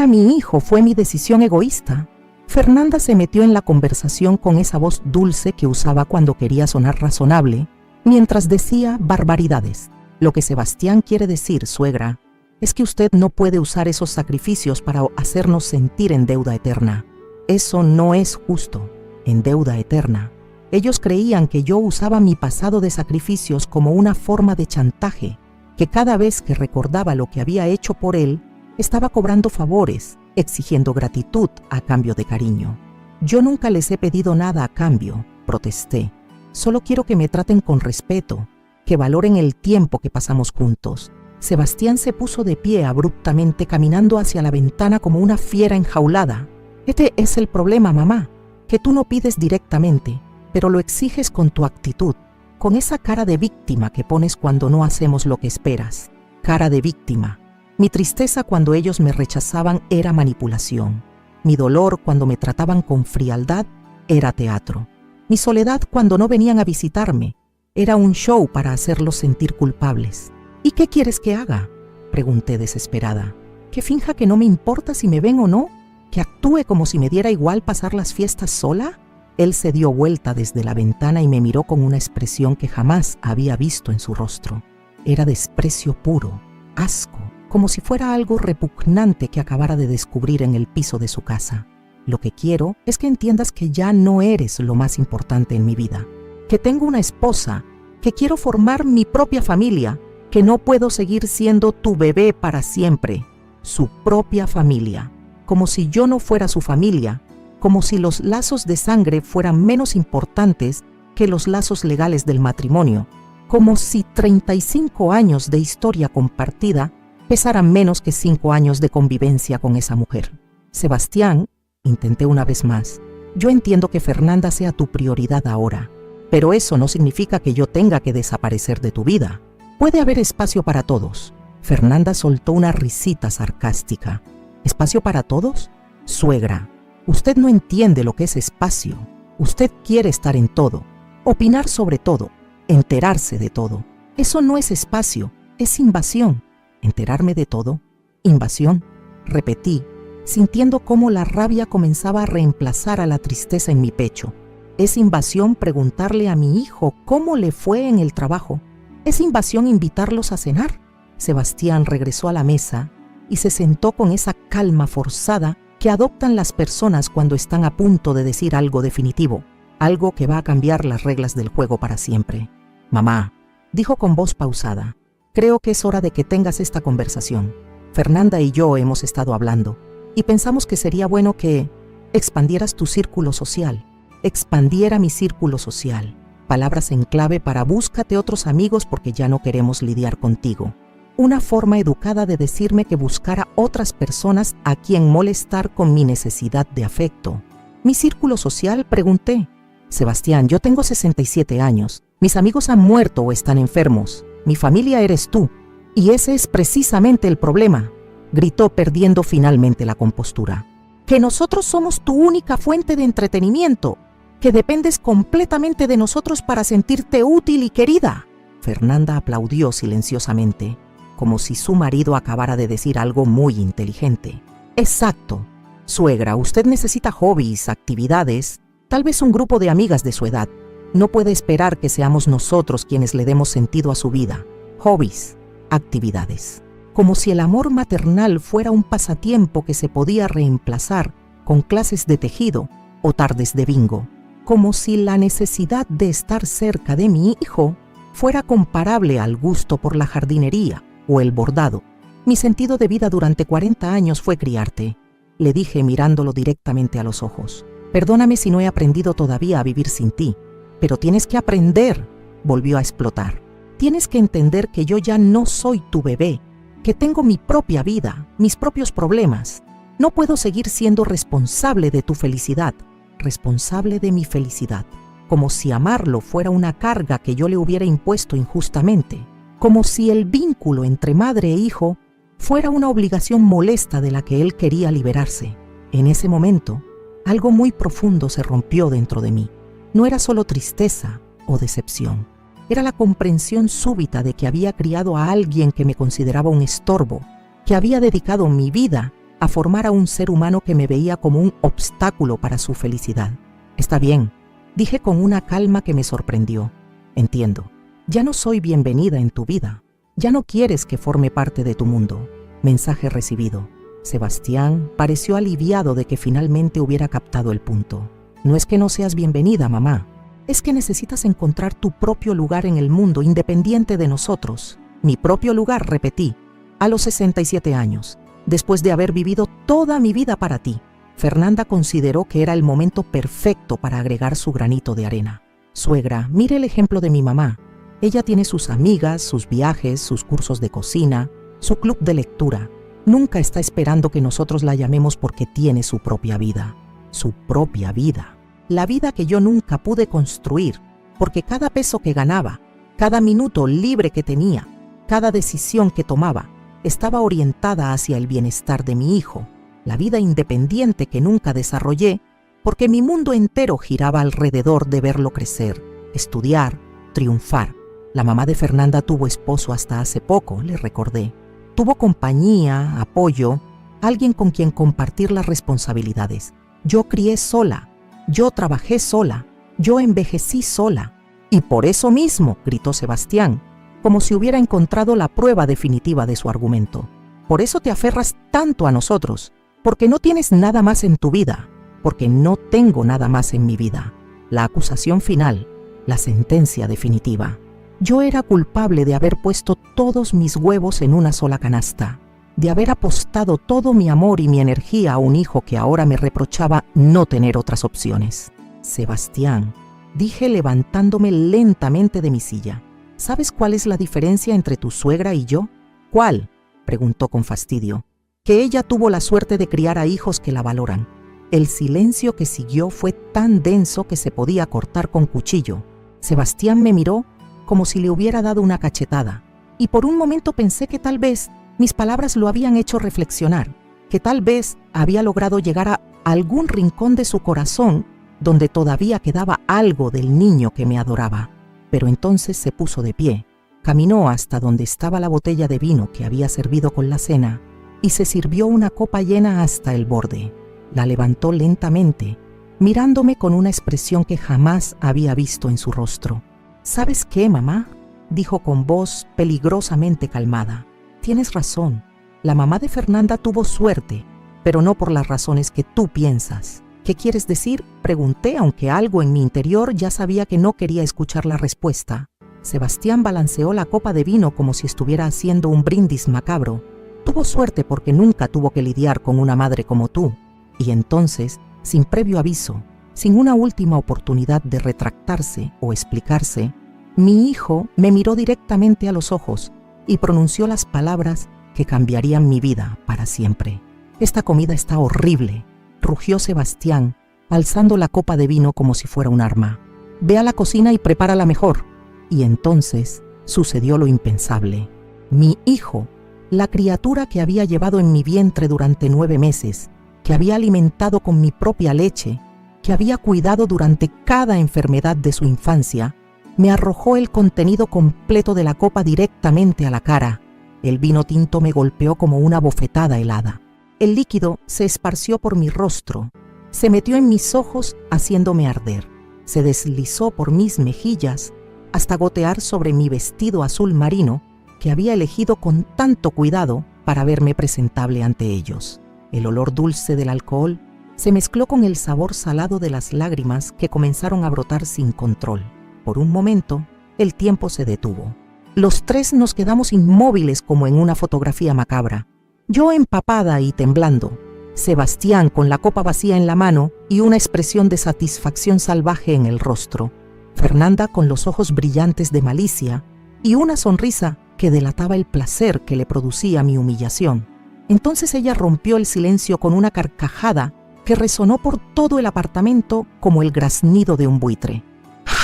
a mi hijo fue mi decisión egoísta. Fernanda se metió en la conversación con esa voz dulce que usaba cuando quería sonar razonable, mientras decía barbaridades. Lo que Sebastián quiere decir, suegra, es que usted no puede usar esos sacrificios para hacernos sentir en deuda eterna. Eso no es justo. En deuda eterna. Ellos creían que yo usaba mi pasado de sacrificios como una forma de chantaje, que cada vez que recordaba lo que había hecho por él, Estaba cobrando favores, exigiendo gratitud a cambio de cariño. Yo nunca les he pedido nada a cambio, protesté. Solo quiero que me traten con respeto, que valoren el tiempo que pasamos juntos. Sebastián se puso de pie abruptamente, caminando hacia la ventana como una fiera enjaulada. Este es el problema, mamá, que tú no pides directamente, pero lo exiges con tu actitud, con esa cara de víctima que pones cuando no hacemos lo que esperas. Cara de víctima. Mi tristeza cuando ellos me rechazaban era manipulación. Mi dolor cuando me trataban con frialdad era teatro. Mi soledad cuando no venían a visitarme era un show para hacerlos sentir culpables. ¿Y qué quieres que haga?, pregunté desesperada. ¿Que finja que no me importa si me ven o no? ¿Que actúe como si me diera igual pasar las fiestas sola? Él se dio vuelta desde la ventana y me miró con una expresión que jamás había visto en su rostro. Era desprecio puro, asco, como si fuera algo repugnante que acabara de descubrir en el piso de su casa. Lo que quiero es que entiendas que ya no eres lo más importante en mi vida, que tengo una esposa, que quiero formar mi propia familia, que no puedo seguir siendo tu bebé para siempre, su propia familia, como si yo no fuera su familia, como si los lazos de sangre fueran menos importantes que los lazos legales del matrimonio, como si 35 años de historia compartida pesaran menos que 5 años de convivencia con esa mujer. Sebastián, intenté una vez más, yo entiendo que Fernanda sea tu prioridad ahora, pero eso no significa que yo tenga que desaparecer de tu vida. Puede haber espacio para todos. Fernanda soltó una risita sarcástica. ¿Espacio para todos? Suegra, usted no entiende lo que es espacio. Usted quiere estar en todo, opinar sobre todo, enterarse de todo. Eso no es espacio, es invasión. ¿Enterarme de todo? ¿Invasión? Repetí, sintiendo cómo la rabia comenzaba a reemplazar a la tristeza en mi pecho. ¿Es invasión preguntarle a mi hijo cómo le fue en el trabajo? ¿Es invasión invitarlos a cenar? Sebastián regresó a la mesa y se sentó con esa calma forzada que adoptan las personas cuando están a punto de decir algo definitivo, algo que va a cambiar las reglas del juego para siempre. Mamá, dijo con voz pausada, creo que es hora de que tengas esta conversación. Fernanda y yo hemos estado hablando y pensamos que sería bueno que expandieras tu círculo social. Expandiera mi círculo social. Palabras en clave para búscate otros amigos porque ya no queremos lidiar contigo. Una forma educada de decirme que buscara otras personas a quien molestar con mi necesidad de afecto. ¿Mi círculo social?, pregunté. Sebastián, yo tengo 67 años. Mis amigos han muerto o están enfermos. Mi familia eres tú. Y ese es precisamente el problema, gritó perdiendo finalmente la compostura. Que nosotros somos tu única fuente de entretenimiento, que dependes completamente de nosotros para sentirte útil y querida. Fernanda aplaudió silenciosamente, como si su marido acabara de decir algo muy inteligente. Exacto. Suegra, usted necesita hobbies, actividades, tal vez un grupo de amigas de su edad. No puede esperar que seamos nosotros quienes le demos sentido a su vida. Hobbies, actividades. Como si el amor maternal fuera un pasatiempo que se podía reemplazar con clases de tejido o tardes de bingo. Como si la necesidad de estar cerca de mi hijo fuera comparable al gusto por la jardinería o el bordado. Mi sentido de vida durante 40 años fue criarte, le dije mirándolo directamente a los ojos. Perdóname si no he aprendido todavía a vivir sin ti, pero tienes que aprender, volvió a explotar. Tienes que entender que yo ya no soy tu bebé, que tengo mi propia vida, mis propios problemas. No puedo seguir siendo responsable de tu felicidad, responsable de mi felicidad, como si amarlo fuera una carga que yo le hubiera impuesto injustamente, como si el vínculo entre madre e hijo fuera una obligación molesta de la que él quería liberarse. En ese momento, algo muy profundo se rompió dentro de mí. No era solo tristeza o decepción, era la comprensión súbita de que había criado a alguien que me consideraba un estorbo, que había dedicado mi vida a formar a un ser humano que me veía como un obstáculo para su felicidad. Está bien, dije con una calma que me sorprendió. Entiendo, ya no soy bienvenida en tu vida. Ya no quieres que forme parte de tu mundo. Mensaje recibido. Sebastián pareció aliviado de que finalmente hubiera captado el punto. No es que no seas bienvenida, mamá. Es que necesitas encontrar tu propio lugar en el mundo independiente de nosotros. Mi propio lugar, repetí, a los 67 años. después de haber vivido toda mi vida para ti. Fernanda consideró que era el momento perfecto para agregar su granito de arena. Suegra, mire el ejemplo de mi mamá. Ella tiene sus amigas, sus viajes, sus cursos de cocina, su club de lectura. Nunca está esperando que nosotros la llamemos porque tiene su propia vida. Su propia vida. La vida que yo nunca pude construir, porque cada peso que ganaba, cada minuto libre que tenía, cada decisión que tomaba, estaba orientada hacia el bienestar de mi hijo. La vida independiente que nunca desarrollé, porque mi mundo entero giraba alrededor de verlo crecer, estudiar, triunfar. La mamá de Fernanda tuvo esposo hasta hace poco, le recordé. Tuvo compañía, apoyo, alguien con quien compartir las responsabilidades. Yo crié sola, yo trabajé sola, yo envejecí sola. Y por eso mismo, gritó Sebastián, como si hubiera encontrado la prueba definitiva de su argumento. Por eso te aferras tanto a nosotros, porque no tienes nada más en tu vida, porque no tengo nada más en mi vida. La acusación final, la sentencia definitiva. Yo era culpable de haber puesto todos mis huevos en una sola canasta, de haber apostado todo mi amor y mi energía a un hijo que ahora me reprochaba no tener otras opciones. Sebastián, dije levantándome lentamente de mi silla, ¿sabes cuál es la diferencia entre tu suegra y yo? ¿Cuál?, preguntó con fastidio. Que ella tuvo la suerte de criar a hijos que la valoran. El silencio que siguió fue tan denso que se podía cortar con cuchillo. Sebastián me miró como si le hubiera dado una cachetada, y por un momento pensé que tal vez mis palabras lo habían hecho reflexionar, que tal vez había logrado llegar a algún rincón de su corazón donde todavía quedaba algo del niño que me adoraba. Pero entonces se puso de pie, caminó hasta donde estaba la botella de vino que había servido con la cena y se sirvió una copa llena hasta el borde. La levantó lentamente, mirándome con una expresión que jamás había visto en su rostro. ¿Sabes qué, mamá?, dijo con voz peligrosamente calmada. Tienes razón, la mamá de Fernanda tuvo suerte, pero no por las razones que tú piensas. ¿Qué quieres decir?, pregunté, aunque algo en mi interior ya sabía que no quería escuchar la respuesta. Sebastián balanceó la copa de vino como si estuviera haciendo un brindis macabro. Tuvo suerte porque nunca tuvo que lidiar con una madre como tú. Y entonces, sin previo aviso, sin una última oportunidad de retractarse o explicarse, mi hijo me miró directamente a los ojos y pronunció las palabras que cambiarían mi vida para siempre. «Esta comida está horrible», rugió Sebastián, alzando la copa de vino como si fuera un arma. «Ve a la cocina y prepárala mejor». Y entonces sucedió lo impensable. Mi hijo, la criatura que había llevado en mi vientre durante 9 meses, que había alimentado con mi propia leche, que había cuidado durante cada enfermedad de su infancia, me arrojó el contenido completo de la copa directamente a la cara. El vino tinto me golpeó como una bofetada helada. El líquido se esparció por mi rostro, se metió en mis ojos haciéndome arder, se deslizó por mis mejillas hasta gotear sobre mi vestido azul marino que había elegido con tanto cuidado para verme presentable ante ellos. El olor dulce del alcohol se mezcló con el sabor salado de las lágrimas que comenzaron a brotar sin control. Por un momento, el tiempo se detuvo. Los tres nos quedamos inmóviles como en una fotografía macabra. Yo empapada y temblando, Sebastián con la copa vacía en la mano y una expresión de satisfacción salvaje en el rostro, Fernanda con los ojos brillantes de malicia y una sonrisa que delataba el placer que le producía mi humillación. Entonces ella rompió el silencio con una carcajada que resonó por todo el apartamento como el graznido de un buitre.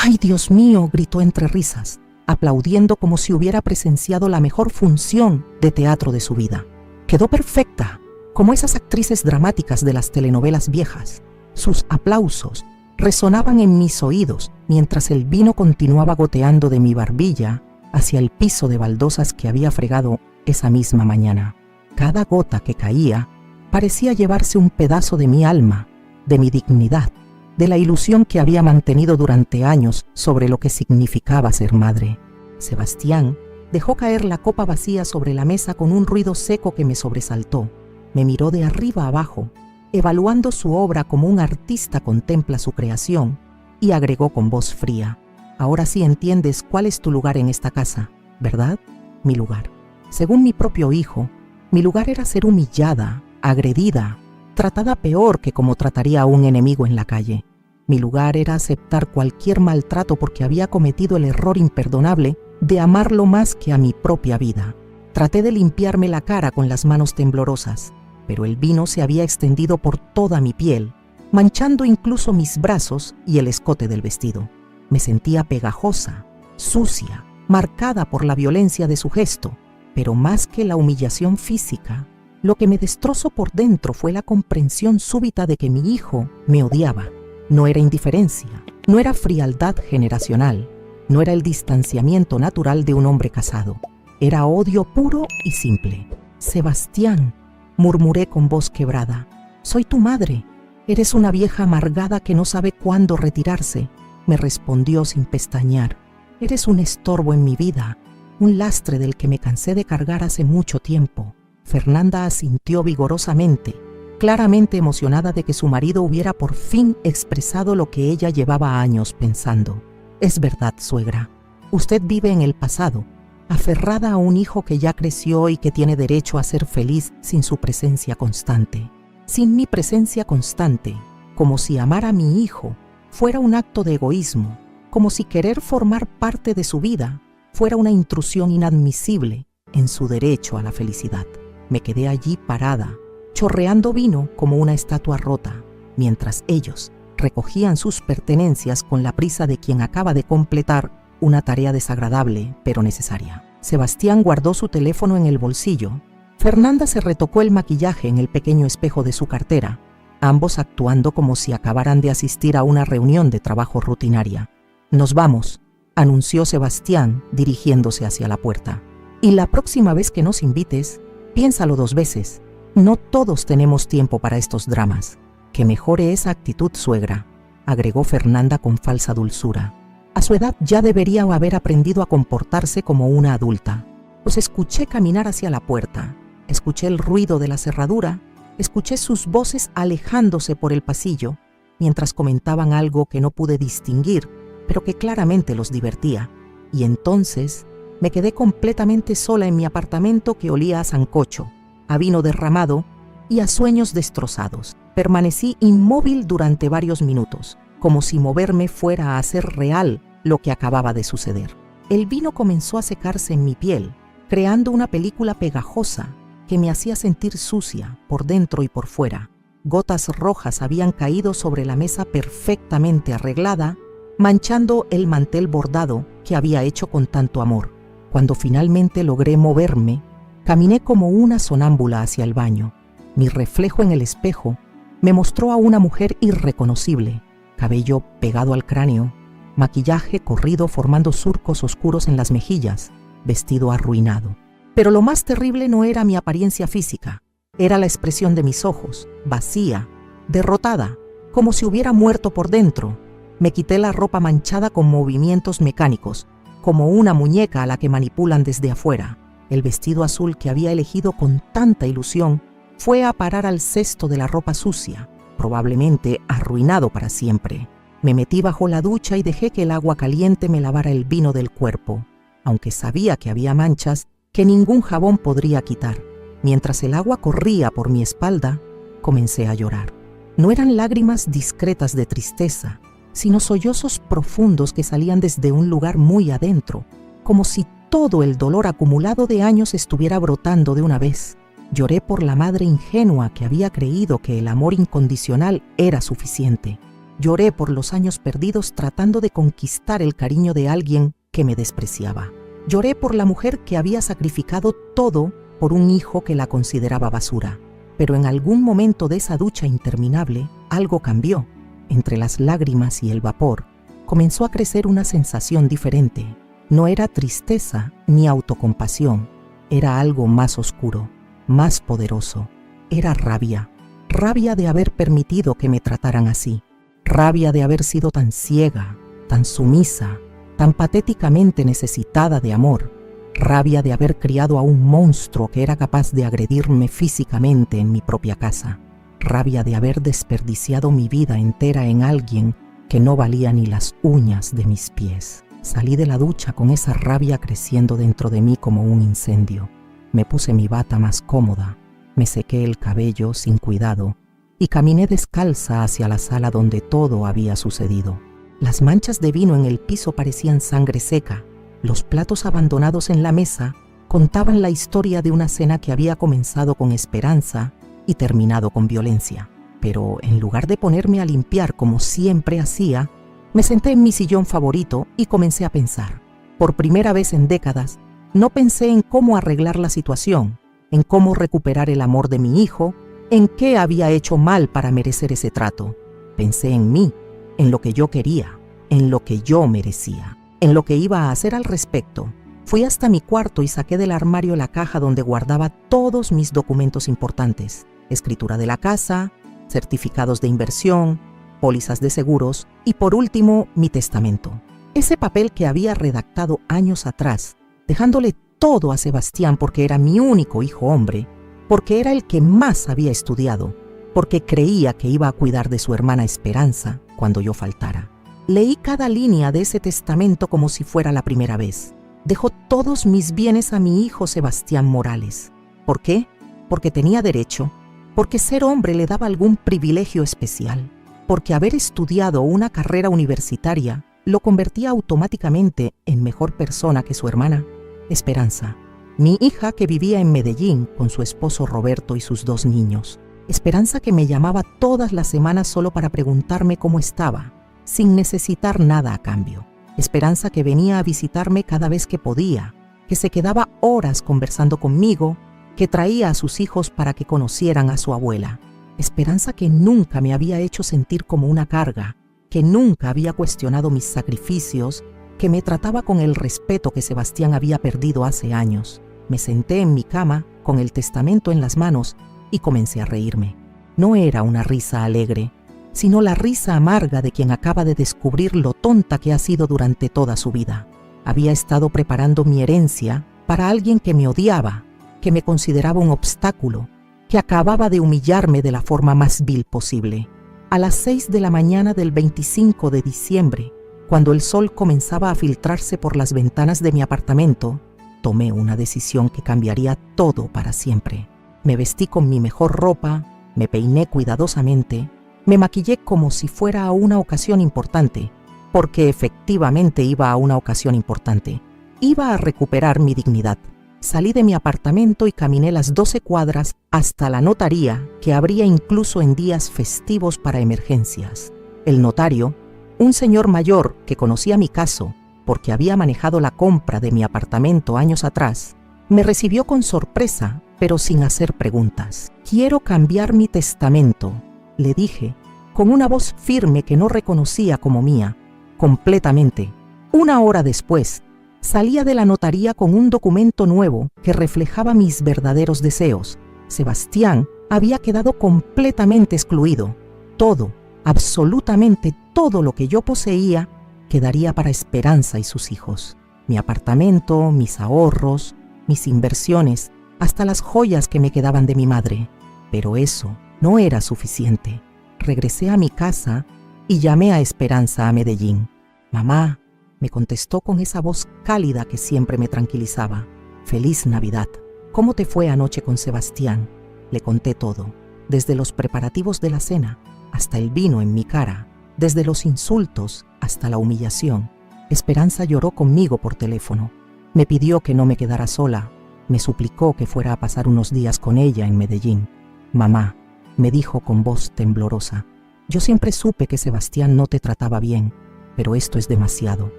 «¡Ay, Dios mío!», gritó entre risas, aplaudiendo como si hubiera presenciado la mejor función de teatro de su vida. «Quedó perfecta, como esas actrices dramáticas de las telenovelas viejas». Sus aplausos resonaban en mis oídos mientras el vino continuaba goteando de mi barbilla hacia el piso de baldosas que había fregado esa misma mañana. Cada gota que caía parecía llevarse un pedazo de mi alma, de mi dignidad, de la ilusión que había mantenido durante años sobre lo que significaba ser madre. Sebastián dejó caer la copa vacía sobre la mesa con un ruido seco que me sobresaltó. Me miró de arriba abajo, evaluando su obra como un artista contempla su creación, y agregó con voz fría: «Ahora sí entiendes cuál es tu lugar en esta casa, ¿verdad? Mi lugar. Según mi propio hijo, Mi lugar era ser humillada, agredida, tratada peor que como trataría a un enemigo en la calle. Mi lugar era aceptar cualquier maltrato porque había cometido el error imperdonable de amarlo más que a mi propia vida. Traté de limpiarme la cara con las manos temblorosas, pero el vino se había extendido por toda mi piel, manchando incluso mis brazos y el escote del vestido. Me sentía pegajosa, sucia, marcada por la violencia de su gesto, pero más que la humillación física, lo que me destrozó por dentro fue la comprensión súbita de que mi hijo me odiaba. No era indiferencia, no era frialdad generacional, no era el distanciamiento natural de un hombre casado. Era odio puro y simple. «Sebastián», murmuré con voz quebrada, «soy tu madre. Eres una vieja amargada que no sabe cuándo retirarse», me respondió sin pestañear. «Eres un estorbo en mi vida, un lastre del que me cansé de cargar hace mucho tiempo». Fernanda asintió vigorosamente, claramente emocionada de que su marido hubiera por fin expresado lo que ella llevaba años pensando. «Es verdad, suegra. Usted vive en el pasado, aferrada a un hijo que ya creció y que tiene derecho a ser feliz sin su presencia constante. Sin mi presencia constante, como si amar a mi hijo fuera un acto de egoísmo, como si querer formar parte de su vida fuera una intrusión inadmisible en su derecho a la felicidad». Me quedé allí parada, chorreando vino como una estatua rota, mientras ellos recogían sus pertenencias con la prisa de quien acaba de completar una tarea desagradable pero necesaria. Sebastián guardó su teléfono en el bolsillo. Fernanda se retocó el maquillaje en el pequeño espejo de su cartera, ambos actuando como si acabaran de asistir a una reunión de trabajo rutinaria. «Nos vamos», anunció Sebastián dirigiéndose hacia la puerta. «Y la próxima vez que nos invites, piénsalo 2 veces. No todos tenemos tiempo para estos dramas». «Que mejore esa actitud, suegra», agregó Fernanda con falsa dulzura. «A su edad ya debería haber aprendido a comportarse como una adulta». Los escuché caminar hacia la puerta, escuché el ruido de la cerradura, escuché sus voces alejándose por el pasillo, mientras comentaban algo que no pude distinguir, pero que claramente los divertía. Y entonces me quedé completamente sola en mi apartamento que olía a sancocho, a vino derramado y a sueños destrozados. Permanecí inmóvil durante varios minutos, como si moverme fuera a hacer real lo que acababa de suceder. El vino comenzó a secarse en mi piel, creando una película pegajosa que me hacía sentir sucia por dentro y por fuera. Gotas rojas habían caído sobre la mesa perfectamente arreglada, manchando el mantel bordado que había hecho con tanto amor. Cuando finalmente logré moverme, caminé como una sonámbula hacia el baño. Mi reflejo en el espejo me mostró a una mujer irreconocible, cabello pegado al cráneo, maquillaje corrido formando surcos oscuros en las mejillas, vestido arruinado. Pero lo más terrible no era mi apariencia física, era la expresión de mis ojos, vacía, derrotada, como si hubiera muerto por dentro. Me quité la ropa manchada con movimientos mecánicos, como una muñeca a la que manipulan desde afuera. El vestido azul que había elegido con tanta ilusión fue a parar al cesto de la ropa sucia, probablemente arruinado para siempre. Me metí bajo la ducha y dejé que el agua caliente me lavara el vino del cuerpo, aunque sabía que había manchas que ningún jabón podría quitar. Mientras el agua corría por mi espalda, comencé a llorar. No eran lágrimas discretas de tristeza, sino sollozos profundos que salían desde un lugar muy adentro, como si todo el dolor acumulado de años estuviera brotando de una vez. Lloré por la madre ingenua que había creído que el amor incondicional era suficiente. Lloré por los años perdidos tratando de conquistar el cariño de alguien que me despreciaba. Lloré por la mujer que había sacrificado todo por un hijo que la consideraba basura. Pero en algún momento de esa ducha interminable, algo cambió. Entre las lágrimas y el vapor, comenzó a crecer una sensación diferente. No era tristeza ni autocompasión, era algo más oscuro, más poderoso. Era rabia, rabia de haber permitido que me trataran así, rabia de haber sido tan ciega, tan sumisa, tan patéticamente necesitada de amor, rabia de haber criado a un monstruo que era capaz de agredirme físicamente en mi propia casa, rabia de haber desperdiciado mi vida entera en alguien que no valía ni las uñas de mis pies. Salí de la ducha con esa rabia creciendo dentro de mí como un incendio. Me puse mi bata más cómoda, me sequé el cabello sin cuidado y caminé descalza hacia la sala donde todo había sucedido. Las manchas de vino en el piso parecían sangre seca. Los platos abandonados en la mesa contaban la historia de una cena que había comenzado con esperanza y terminado con violencia. Pero en lugar de ponerme a limpiar como siempre hacía, me senté en mi sillón favorito y comencé a pensar. Por primera vez en décadas, no pensé en cómo arreglar la situación, en cómo recuperar el amor de mi hijo, en qué había hecho mal para merecer ese trato. Pensé en mí, en lo que yo quería, en lo que yo merecía, en lo que iba a hacer al respecto. Fui hasta mi cuarto y saqué del armario la caja donde guardaba todos mis documentos importantes: escritura de la casa, certificados de inversión, pólizas de seguros y, por último, mi testamento. Ese papel que había redactado años atrás, dejándole todo a Sebastián porque era mi único hijo hombre, porque era el que más había estudiado, porque creía que iba a cuidar de su hermana Esperanza cuando yo faltara. Leí cada línea de ese testamento como si fuera la primera vez. Dejó todos mis bienes a mi hijo Sebastián Morales. ¿Por qué? Porque tenía derecho, porque ser hombre le daba algún privilegio especial, porque haber estudiado una carrera universitaria lo convertía automáticamente en mejor persona que su hermana, Esperanza, mi hija que vivía en Medellín con su esposo Roberto y sus 2 niños. Esperanza que me llamaba todas las semanas solo para preguntarme cómo estaba, sin necesitar nada a cambio. Esperanza que venía a visitarme cada vez que podía, que se quedaba horas conversando conmigo, que traía a sus hijos para que conocieran a su abuela. Esperanza que nunca me había hecho sentir como una carga, que nunca había cuestionado mis sacrificios, que me trataba con el respeto que Sebastián había perdido hace años. Me senté en mi cama con el testamento en las manos y comencé a reírme. No era una risa alegre, sino la risa amarga de quien acaba de descubrir lo tonta que ha sido durante toda su vida. Había estado preparando mi herencia para alguien que me odiaba, que me consideraba un obstáculo, que acababa de humillarme de la forma más vil posible. A las 6 de la mañana del 25 de diciembre, cuando el sol comenzaba a filtrarse por las ventanas de mi apartamento, tomé una decisión que cambiaría todo para siempre. Me vestí con mi mejor ropa, me peiné cuidadosamente, me maquillé como si fuera a una ocasión importante, porque efectivamente iba a una ocasión importante. Iba a recuperar mi dignidad. Salí de mi apartamento y caminé las 12 cuadras hasta la notaría, que abría incluso en días festivos para emergencias. El notario, un señor mayor que conocía mi caso porque había manejado la compra de mi apartamento años atrás, me recibió con sorpresa, pero sin hacer preguntas. «Quiero cambiar mi testamento», le dije, con una voz firme que no reconocía como mía, completamente. Una hora después, salía de la notaría con un documento nuevo que reflejaba mis verdaderos deseos. Sebastián había quedado completamente excluido. Todo, absolutamente todo lo que yo poseía, quedaría para Esperanza y sus hijos. Mi apartamento, mis ahorros, mis inversiones, hasta las joyas que me quedaban de mi madre. Pero eso no era suficiente. Regresé a mi casa y llamé a Esperanza a Medellín. «Mamá», me contestó con esa voz cálida que siempre me tranquilizaba. «Feliz Navidad. ¿Cómo te fue anoche con Sebastián?». Le conté todo, desde los preparativos de la cena hasta el vino en mi cara, desde los insultos hasta la humillación. Esperanza lloró conmigo por teléfono. Me pidió que no me quedara sola. Me suplicó que fuera a pasar unos días con ella en Medellín. «Mamá», me dijo con voz temblorosa, «yo siempre supe que Sebastián no te trataba bien, pero esto es demasiado.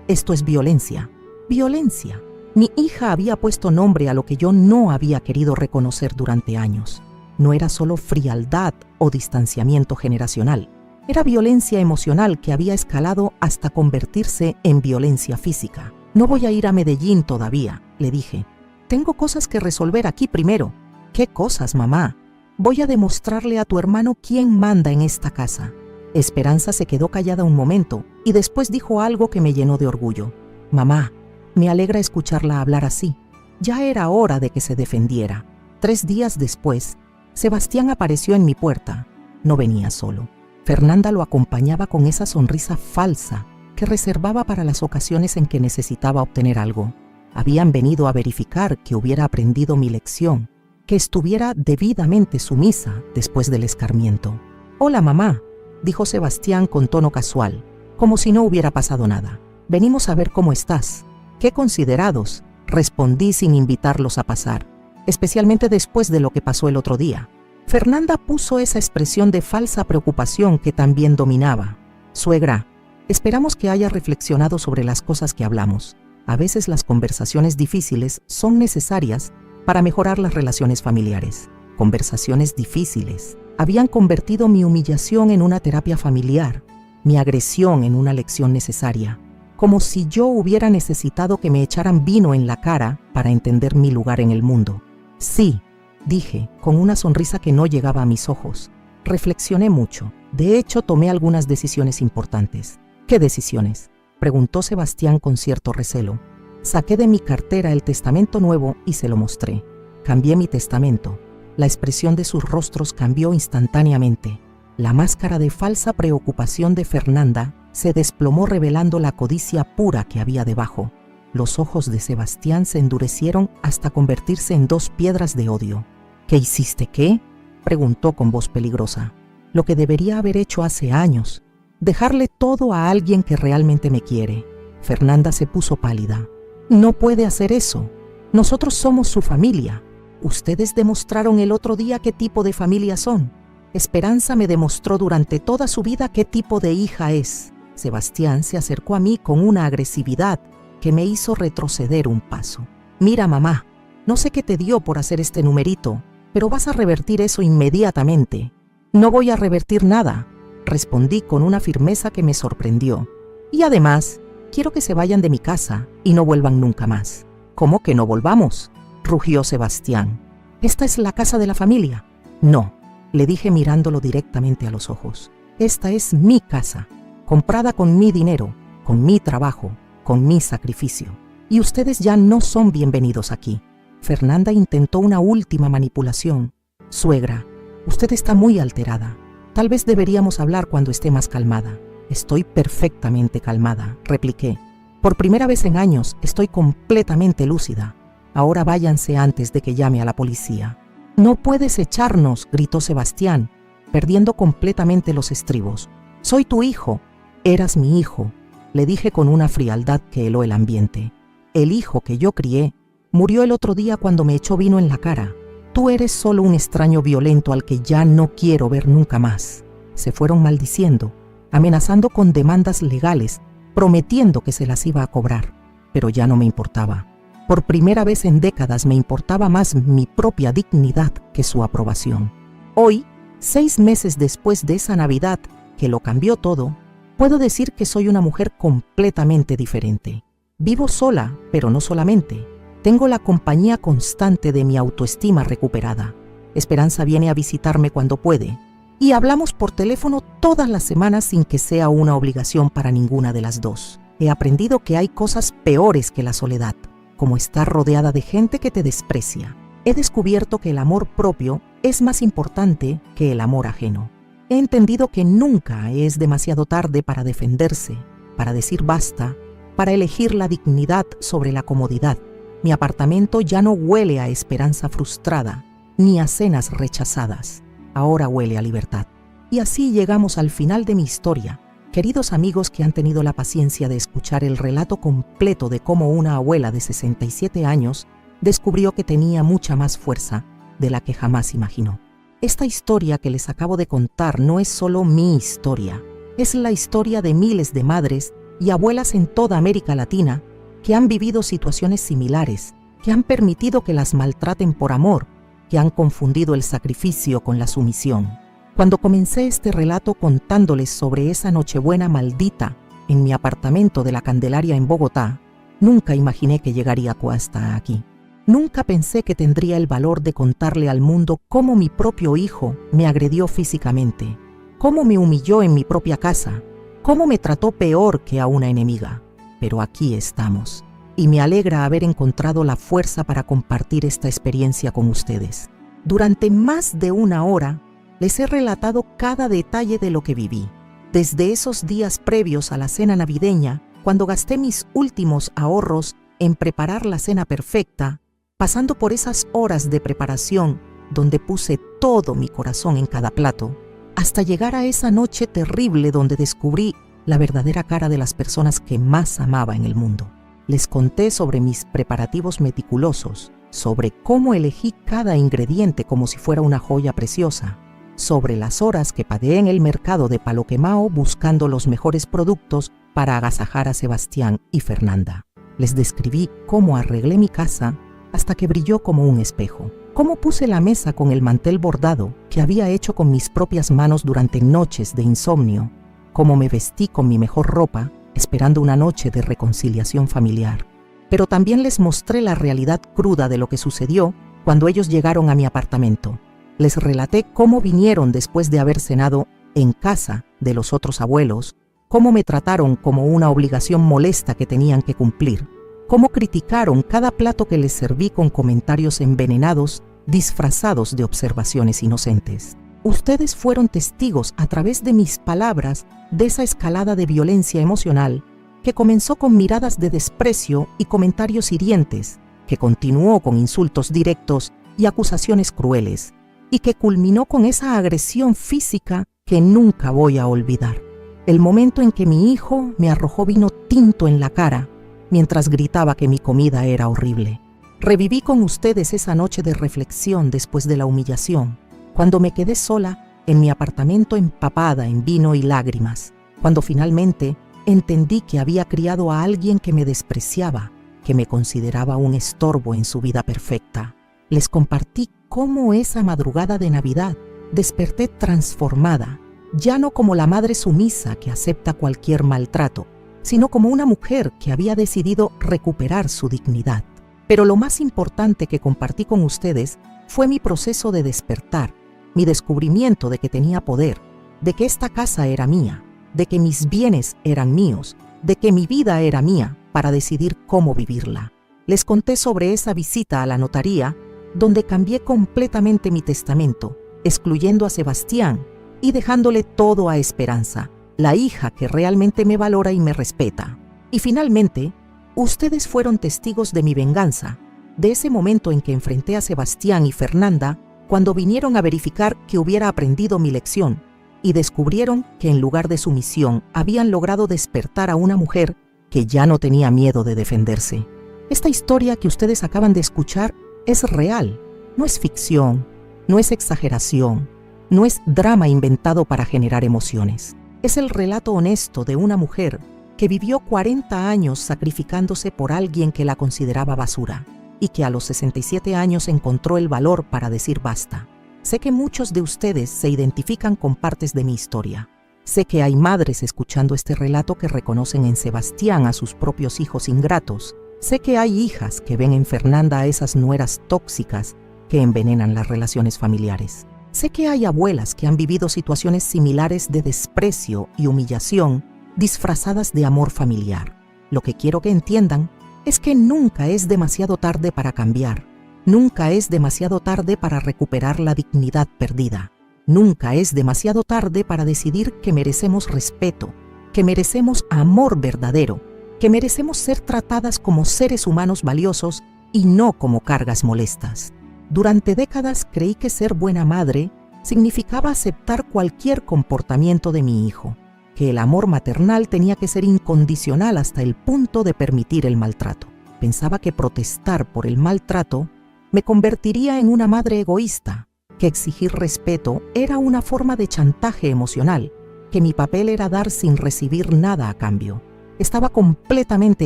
Esto es violencia. Violencia». Mi hija había puesto nombre a lo que yo no había querido reconocer durante años. No era solo frialdad o distanciamiento generacional. Era violencia emocional que había escalado hasta convertirse en violencia física. «No voy a ir a Medellín todavía», le dije. «Tengo cosas que resolver aquí primero». «¿Qué cosas, mamá?». «Voy a demostrarle a tu hermano quién manda en esta casa». Esperanza se quedó callada un momento y después dijo algo que me llenó de orgullo. «Mamá, me alegra escucharla hablar así. Ya era hora de que se defendiera». 3 días después, Sebastián apareció en mi puerta. No venía solo. Fernanda lo acompañaba con esa sonrisa falsa que reservaba para las ocasiones en que necesitaba obtener algo. Habían venido a verificar que hubiera aprendido mi lección, que estuviera debidamente sumisa después del escarmiento. «Hola, mamá», dijo Sebastián con tono casual, como si no hubiera pasado nada. «Venimos a ver cómo estás». «Qué considerados», respondí sin invitarlos a pasar, especialmente después de lo que pasó el otro día. Fernanda puso esa expresión de falsa preocupación que también dominaba. «Suegra, esperamos que haya reflexionado sobre las cosas que hablamos. A veces las conversaciones difíciles son necesarias para mejorar las relaciones familiares». Conversaciones difíciles habían convertido mi humillación en una terapia familiar, mi agresión en una lección necesaria, como si yo hubiera necesitado que me echaran vino en la cara para entender mi lugar en el mundo. «Sí», dije, con una sonrisa que no llegaba a mis ojos. Reflexioné mucho. De hecho, tomé algunas decisiones importantes. «¿Qué decisiones?», preguntó Sebastián con cierto recelo. Saqué de mi cartera el testamento nuevo y se lo mostré. Cambié mi testamento. La expresión de sus rostros cambió instantáneamente. La máscara de falsa preocupación de Fernanda se desplomó revelando la codicia pura que había debajo. Los ojos de Sebastián se endurecieron hasta convertirse en 2 piedras de odio. «¿Qué hiciste, qué?», preguntó con voz peligrosa. «Lo que debería haber hecho hace años. Dejarle todo a alguien que realmente me quiere». Fernanda se puso pálida. «No puede hacer eso. Nosotros somos su familia. Ustedes demostraron el otro día qué tipo de familia son. Esperanza me demostró durante toda su vida qué tipo de hija es». Sebastián se acercó a mí con una agresividad que me hizo retroceder un paso. «Mira, mamá, no sé qué te dio por hacer este numerito, pero vas a revertir eso inmediatamente». «No voy a revertir nada», respondí con una firmeza que me sorprendió. «Y además, quiero que se vayan de mi casa y no vuelvan nunca más». «¿Cómo que no volvamos?», rugió Sebastián. «¿Esta es la casa de la familia?». «No», le dije mirándolo directamente a los ojos. «Esta es mi casa, comprada con mi dinero, con mi trabajo, con mi sacrificio. Y ustedes ya no son bienvenidos aquí». Fernanda intentó una última manipulación. «Suegra, usted está muy alterada. Tal vez deberíamos hablar cuando esté más calmada». «Estoy perfectamente calmada», repliqué. «Por primera vez en años estoy completamente lúcida. Ahora váyanse antes de que llame a la policía». «No puedes echarnos», gritó Sebastián, perdiendo completamente los estribos. «Soy tu hijo». «Eras mi hijo», le dije con una frialdad que heló el ambiente. «El hijo que yo crié murió el otro día cuando me echó vino en la cara. Tú eres solo un extraño violento al que ya no quiero ver nunca más». Se fueron maldiciendo, amenazando con demandas legales, prometiendo que se las iba a cobrar. Pero ya no me importaba. Por primera vez en décadas me importaba más mi propia dignidad que su aprobación. Hoy, 6 meses después de esa Navidad que lo cambió todo, puedo decir que soy una mujer completamente diferente. Vivo sola, pero no solamente. Tengo la compañía constante de mi autoestima recuperada. Esperanza viene a visitarme cuando puede. Y hablamos por teléfono todas las semanas sin que sea una obligación para ninguna de las dos. He aprendido que hay cosas peores que la soledad, como estar rodeada de gente que te desprecia. He descubierto que el amor propio es más importante que el amor ajeno. He entendido que nunca es demasiado tarde para defenderse, para decir basta, para elegir la dignidad sobre la comodidad. Mi apartamento ya no huele a esperanza frustrada, ni a cenas rechazadas. Ahora huele a libertad. Y así llegamos al final de mi historia. Queridos amigos que han tenido la paciencia de escuchar el relato completo de cómo una abuela de 67 años descubrió que tenía mucha más fuerza de la que jamás imaginó. Esta historia que les acabo de contar no es solo mi historia, es la historia de miles de madres y abuelas en toda América Latina que han vivido situaciones similares, que han permitido que las maltraten por amor, que han confundido el sacrificio con la sumisión. Cuando comencé este relato contándoles sobre esa Nochebuena maldita en mi apartamento de la Candelaria en Bogotá, nunca imaginé que llegaría hasta aquí. Nunca pensé que tendría el valor de contarle al mundo cómo mi propio hijo me agredió físicamente, cómo me humilló en mi propia casa, cómo me trató peor que a una enemiga. Pero aquí estamos, y me alegra haber encontrado la fuerza para compartir esta experiencia con ustedes. Durante más de 1 hora, les he relatado cada detalle de lo que viví, desde esos días previos a la cena navideña, cuando gasté mis últimos ahorros en preparar la cena perfecta, pasando por esas horas de preparación donde puse todo mi corazón en cada plato, hasta llegar a esa noche terrible donde descubrí la verdadera cara de las personas que más amaba en el mundo. Les conté sobre mis preparativos meticulosos, sobre cómo elegí cada ingrediente como si fuera una joya preciosa, sobre las horas que padeé en el mercado de Palo Quemao buscando los mejores productos para agasajar a Sebastián y Fernanda. Les describí cómo arreglé mi casa hasta que brilló como un espejo, cómo puse la mesa con el mantel bordado que había hecho con mis propias manos durante noches de insomnio, cómo me vestí con mi mejor ropa esperando una noche de reconciliación familiar. Pero también les mostré la realidad cruda de lo que sucedió cuando ellos llegaron a mi apartamento. Les relaté cómo vinieron después de haber cenado en casa de los otros abuelos, cómo me trataron como una obligación molesta que tenían que cumplir, cómo criticaron cada plato que les serví con comentarios envenenados disfrazados de observaciones inocentes. Ustedes fueron testigos a través de mis palabras de esa escalada de violencia emocional que comenzó con miradas de desprecio y comentarios hirientes, que continuó con insultos directos y acusaciones crueles, y que culminó con esa agresión física que nunca voy a olvidar. El momento en que mi hijo me arrojó vino tinto en la cara mientras gritaba que mi comida era horrible. Reviví con ustedes esa noche de reflexión después de la humillación, cuando me quedé sola en mi apartamento empapada en vino y lágrimas, cuando finalmente entendí que había criado a alguien que me despreciaba, que me consideraba un estorbo en su vida perfecta. Les compartí cómo esa madrugada de Navidad desperté transformada, ya no como la madre sumisa que acepta cualquier maltrato, sino como una mujer que había decidido recuperar su dignidad. Pero lo más importante que compartí con ustedes fue mi proceso de despertar, mi descubrimiento de que tenía poder, de que esta casa era mía, de que mis bienes eran míos, de que mi vida era mía para decidir cómo vivirla. Les conté sobre esa visita a la notaría, donde cambié completamente mi testamento, excluyendo a Sebastián y dejándole todo a Esperanza, la hija que realmente me valora y me respeta. Y finalmente, ustedes fueron testigos de mi venganza, de ese momento en que enfrenté a Sebastián y Fernanda cuando vinieron a verificar que hubiera aprendido mi lección y descubrieron que en lugar de sumisión habían logrado despertar a una mujer que ya no tenía miedo de defenderse. Esta historia que ustedes acaban de escuchar es real, no es ficción, no es exageración, no es drama inventado para generar emociones. Es el relato honesto de una mujer que vivió 40 años sacrificándose por alguien que la consideraba basura y que a los 67 años encontró el valor para decir basta. Sé que muchos de ustedes se identifican con partes de mi historia. Sé que hay madres escuchando este relato que reconocen en Sebastián a sus propios hijos ingratos. Sé que hay hijas que ven en Fernanda a esas nueras tóxicas que envenenan las relaciones familiares. Sé que hay abuelas que han vivido situaciones similares de desprecio y humillación disfrazadas de amor familiar. Lo que quiero que entiendan es que nunca es demasiado tarde para cambiar. Nunca es demasiado tarde para recuperar la dignidad perdida. Nunca es demasiado tarde para decidir que merecemos respeto, que merecemos amor verdadero, que merecemos ser tratadas como seres humanos valiosos y no como cargas molestas. Durante décadas creí que ser buena madre significaba aceptar cualquier comportamiento de mi hijo, que el amor maternal tenía que ser incondicional hasta el punto de permitir el maltrato. Pensaba que protestar por el maltrato me convertiría en una madre egoísta, que exigir respeto era una forma de chantaje emocional, que mi papel era dar sin recibir nada a cambio. Estaba completamente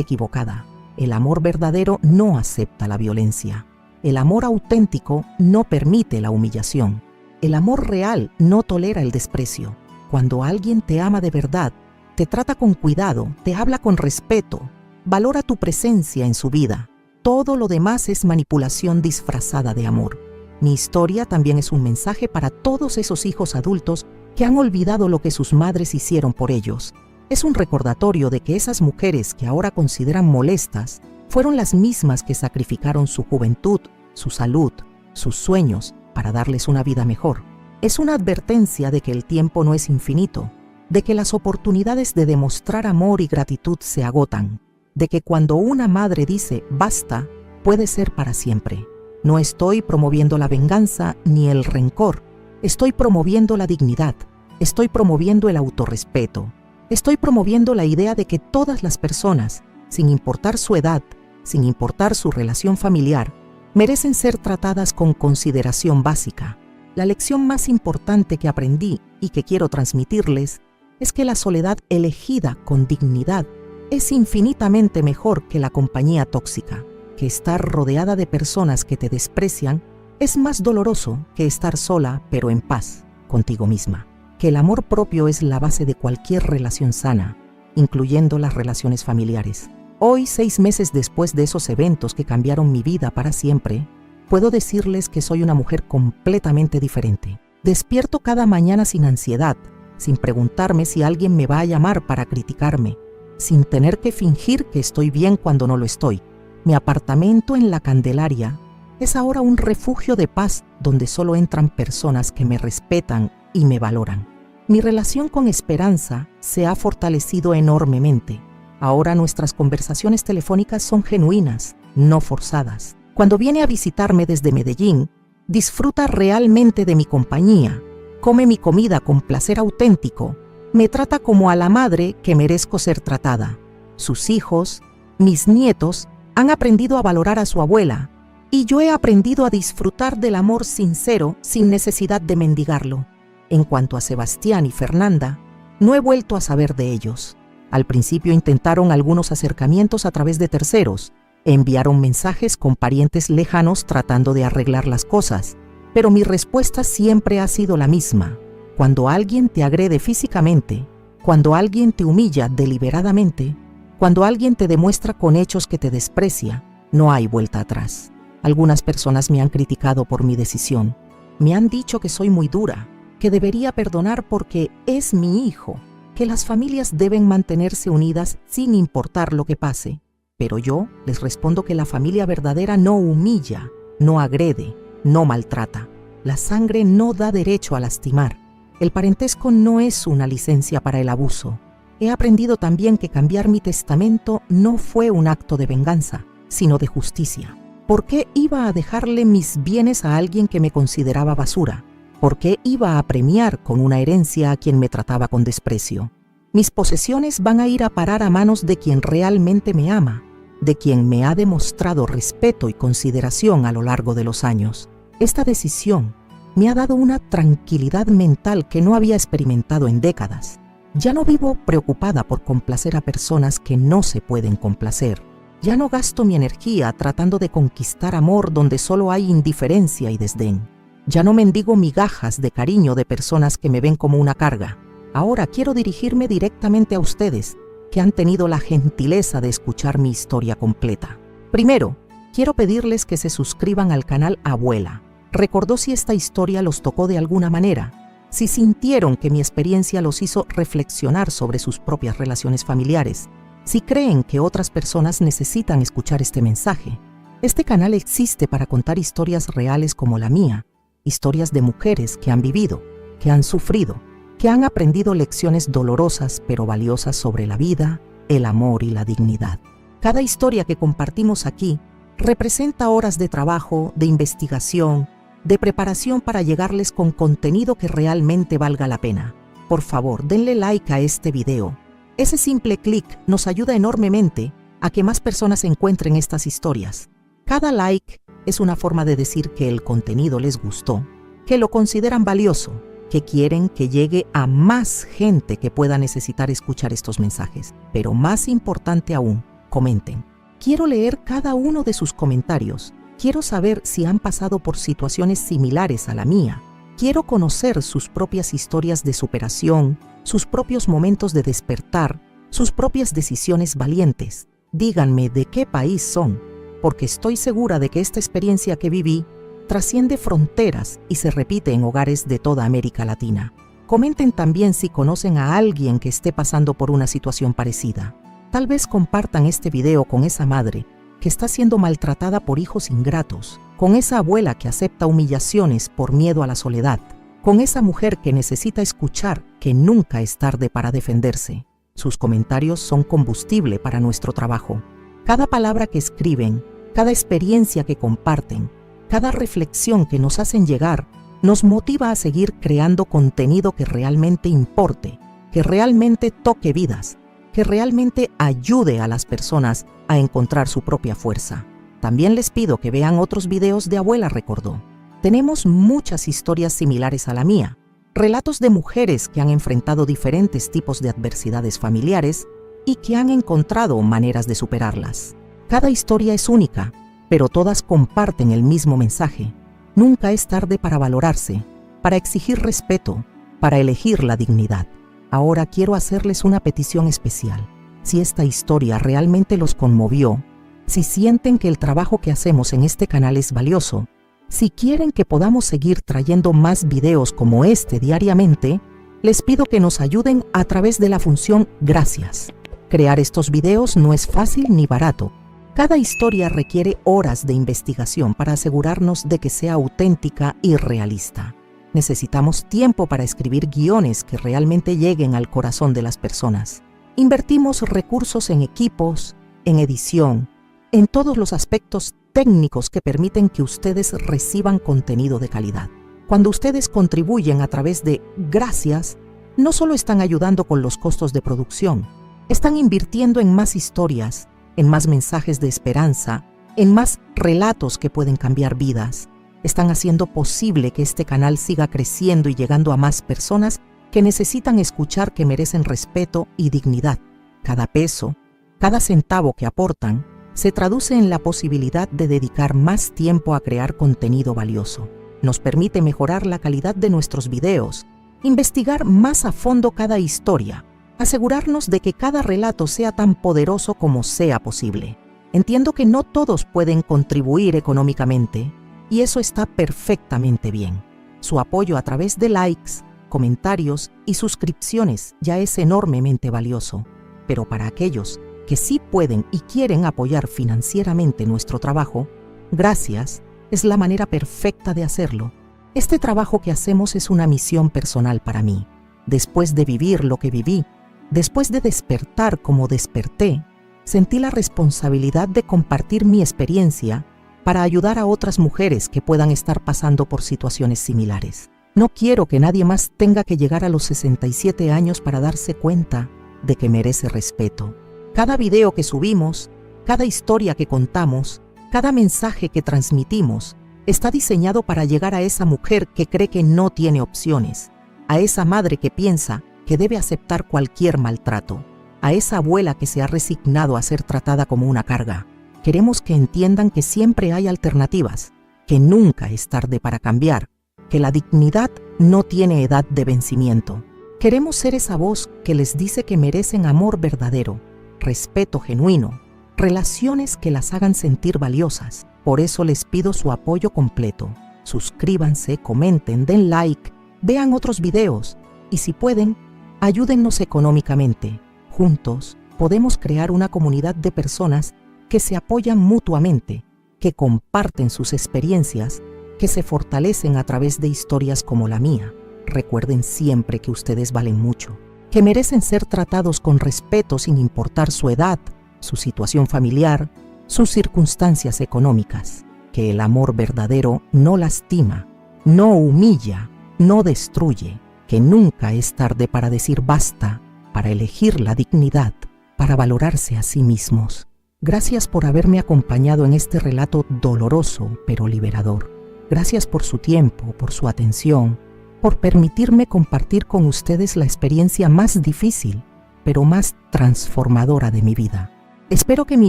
equivocada. El amor verdadero no acepta la violencia. El amor auténtico no permite la humillación. El amor real no tolera el desprecio. Cuando alguien te ama de verdad, te trata con cuidado, te habla con respeto, valora tu presencia en su vida. Todo lo demás es manipulación disfrazada de amor. Mi historia también es un mensaje para todos esos hijos adultos que han olvidado lo que sus madres hicieron por ellos. Es un recordatorio de que esas mujeres que ahora consideran molestas fueron las mismas que sacrificaron su juventud, su salud, sus sueños para darles una vida mejor. Es una advertencia de que el tiempo no es infinito, de que las oportunidades de demostrar amor y gratitud se agotan, de que cuando una madre dice basta, puede ser para siempre. No estoy promoviendo la venganza ni el rencor. Estoy promoviendo la dignidad. Estoy promoviendo el autorrespeto. Estoy promoviendo la idea de que todas las personas, sin importar su edad, sin importar su relación familiar, merecen ser tratadas con consideración básica. La lección más importante que aprendí y que quiero transmitirles es que la soledad elegida con dignidad es infinitamente mejor que la compañía tóxica, que estar rodeada de personas que te desprecian es más doloroso que estar sola pero en paz contigo misma, que el amor propio es la base de cualquier relación sana, incluyendo las relaciones familiares. Hoy, 6 meses después de esos eventos que cambiaron mi vida para siempre, puedo decirles que soy una mujer completamente diferente. Despierto cada mañana sin ansiedad, sin preguntarme si alguien me va a llamar para criticarme, sin tener que fingir que estoy bien cuando no lo estoy. Mi apartamento en La Candelaria es ahora un refugio de paz donde solo entran personas que me respetan y me valoran. Mi relación con Esperanza se ha fortalecido enormemente. Ahora nuestras conversaciones telefónicas son genuinas, no forzadas. Cuando viene a visitarme desde Medellín, disfruta realmente de mi compañía, come mi comida con placer auténtico, me trata como a la madre que merezco ser tratada. Sus hijos, mis nietos, han aprendido a valorar a su abuela, y yo he aprendido a disfrutar del amor sincero sin necesidad de mendigarlo. En cuanto a Sebastián y Fernanda, no he vuelto a saber de ellos. Al principio intentaron algunos acercamientos a través de terceros, enviaron mensajes con parientes lejanos tratando de arreglar las cosas, pero mi respuesta siempre ha sido la misma. Cuando alguien te agrede físicamente, cuando alguien te humilla deliberadamente, cuando alguien te demuestra con hechos que te desprecia, no hay vuelta atrás. Algunas personas me han criticado por mi decisión. Me han dicho que soy muy dura, que debería perdonar porque es mi hijo, que las familias deben mantenerse unidas sin importar lo que pase. Pero yo les respondo que la familia verdadera no humilla, no agrede, no maltrata. La sangre no da derecho a lastimar. El parentesco no es una licencia para el abuso. He aprendido también que cambiar mi testamento no fue un acto de venganza, sino de justicia. ¿Por qué iba a dejarle mis bienes a alguien que me consideraba basura? ¿Por qué iba a premiar con una herencia a quien me trataba con desprecio? Mis posesiones van a ir a parar a manos de quien realmente me ama, de quien me ha demostrado respeto y consideración a lo largo de los años. Esta decisión me ha dado una tranquilidad mental que no había experimentado en décadas. Ya no vivo preocupada por complacer a personas que no se pueden complacer. Ya no gasto mi energía tratando de conquistar amor donde solo hay indiferencia y desdén. Ya no mendigo migajas de cariño de personas que me ven como una carga. Ahora quiero dirigirme directamente a ustedes, que han tenido la gentileza de escuchar mi historia completa. Primero, quiero pedirles que se suscriban al canal Abuela. Recordó si esta historia los tocó de alguna manera, si sintieron que mi experiencia los hizo reflexionar sobre sus propias relaciones familiares, si creen que otras personas necesitan escuchar este mensaje. Este canal existe para contar historias reales como la mía, historias de mujeres que han vivido, que han sufrido, que han aprendido lecciones dolorosas pero valiosas sobre la vida, el amor y la dignidad. Cada historia que compartimos aquí representa horas de trabajo, de investigación, de preparación para llegarles con contenido que realmente valga la pena. Por favor, denle like a este video. Ese simple clic nos ayuda enormemente a que más personas encuentren estas historias. Cada like es una forma de decir que el contenido les gustó, que lo consideran valioso, que quieren que llegue a más gente que pueda necesitar escuchar estos mensajes. Pero más importante aún, comenten. Quiero leer cada uno de sus comentarios. Quiero saber si han pasado por situaciones similares a la mía. Quiero conocer sus propias historias de superación, sus propios momentos de despertar, sus propias decisiones valientes. Díganme de qué país son, porque estoy segura de que esta experiencia que viví trasciende fronteras y se repite en hogares de toda América Latina. Comenten también si conocen a alguien que esté pasando por una situación parecida. Tal vez compartan este video con esa madre que está siendo maltratada por hijos ingratos, con esa abuela que acepta humillaciones por miedo a la soledad, con esa mujer que necesita escuchar que nunca es tarde para defenderse. Sus comentarios son combustible para nuestro trabajo. Cada palabra que escriben, cada experiencia que comparten, cada reflexión que nos hacen llegar, nos motiva a seguir creando contenido que realmente importe, que realmente toque vidas, que realmente ayude a las personas a encontrar su propia fuerza. También les pido que vean otros videos de Abuela Recordó. Tenemos muchas historias similares a la mía, relatos de mujeres que han enfrentado diferentes tipos de adversidades familiares y que han encontrado maneras de superarlas. Cada historia es única, pero todas comparten el mismo mensaje. Nunca es tarde para valorarse, para exigir respeto, para elegir la dignidad. Ahora quiero hacerles una petición especial. Si esta historia realmente los conmovió, si sienten que el trabajo que hacemos en este canal es valioso, si quieren que podamos seguir trayendo más videos como este diariamente, les pido que nos ayuden a través de la función Gracias. Crear estos videos no es fácil ni barato. Cada historia requiere horas de investigación para asegurarnos de que sea auténtica y realista. Necesitamos tiempo para escribir guiones que realmente lleguen al corazón de las personas. Invertimos recursos en equipos, en edición, en todos los aspectos técnicos que permiten que ustedes reciban contenido de calidad. Cuando ustedes contribuyen a través de Gracias, no solo están ayudando con los costos de producción, están invirtiendo en más historias, en más mensajes de esperanza, en más relatos que pueden cambiar vidas. Están haciendo posible que este canal siga creciendo y llegando a más personas que necesitan escuchar que merecen respeto y dignidad. Cada peso, cada centavo que aportan, se traduce en la posibilidad de dedicar más tiempo a crear contenido valioso. Nos permite mejorar la calidad de nuestros videos, investigar más a fondo cada historia, asegurarnos de que cada relato sea tan poderoso como sea posible. Entiendo que no todos pueden contribuir económicamente, y eso está perfectamente bien. Su apoyo a través de likes, comentarios y suscripciones ya es enormemente valioso, pero para aquellos que sí pueden y quieren apoyar financieramente nuestro trabajo, Gracias es la manera perfecta de hacerlo. Este trabajo que hacemos es una misión personal para mí. Después de vivir lo que viví, después de despertar como desperté, sentí la responsabilidad de compartir mi experiencia para ayudar a otras mujeres que puedan estar pasando por situaciones similares. No quiero que nadie más tenga que llegar a los 67 años para darse cuenta de que merece respeto. Cada video que subimos, cada historia que contamos, cada mensaje que transmitimos, está diseñado para llegar a esa mujer que cree que no tiene opciones, a esa madre que piensa que debe aceptar cualquier maltrato, a esa abuela que se ha resignado a ser tratada como una carga. Queremos que entiendan que siempre hay alternativas, que nunca es tarde para cambiar, que la dignidad no tiene edad de vencimiento. Queremos ser esa voz que les dice que merecen amor verdadero, respeto genuino, relaciones que las hagan sentir valiosas. Por eso les pido su apoyo completo. Suscríbanse, comenten, den like, vean otros videos y si pueden, ayúdennos económicamente. Juntos podemos crear una comunidad de personas que se apoyan mutuamente, que comparten sus experiencias, que se fortalecen a través de historias como la mía. Recuerden siempre que ustedes valen mucho, que merecen ser tratados con respeto sin importar su edad, su situación familiar, sus circunstancias económicas, que el amor verdadero no lastima, no humilla, no destruye, que nunca es tarde para decir basta, para elegir la dignidad, para valorarse a sí mismos. Gracias por haberme acompañado en este relato doloroso pero liberador. Gracias por su tiempo, por su atención, por permitirme compartir con ustedes la experiencia más difícil, pero más transformadora de mi vida. Espero que mi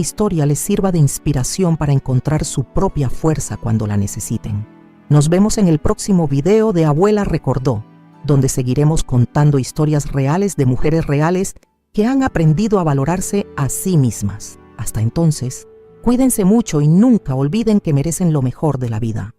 historia les sirva de inspiración para encontrar su propia fuerza cuando la necesiten. Nos vemos en el próximo video de Abuela Recordó, donde seguiremos contando historias reales de mujeres reales que han aprendido a valorarse a sí mismas. Hasta entonces, cuídense mucho y nunca olviden que merecen lo mejor de la vida.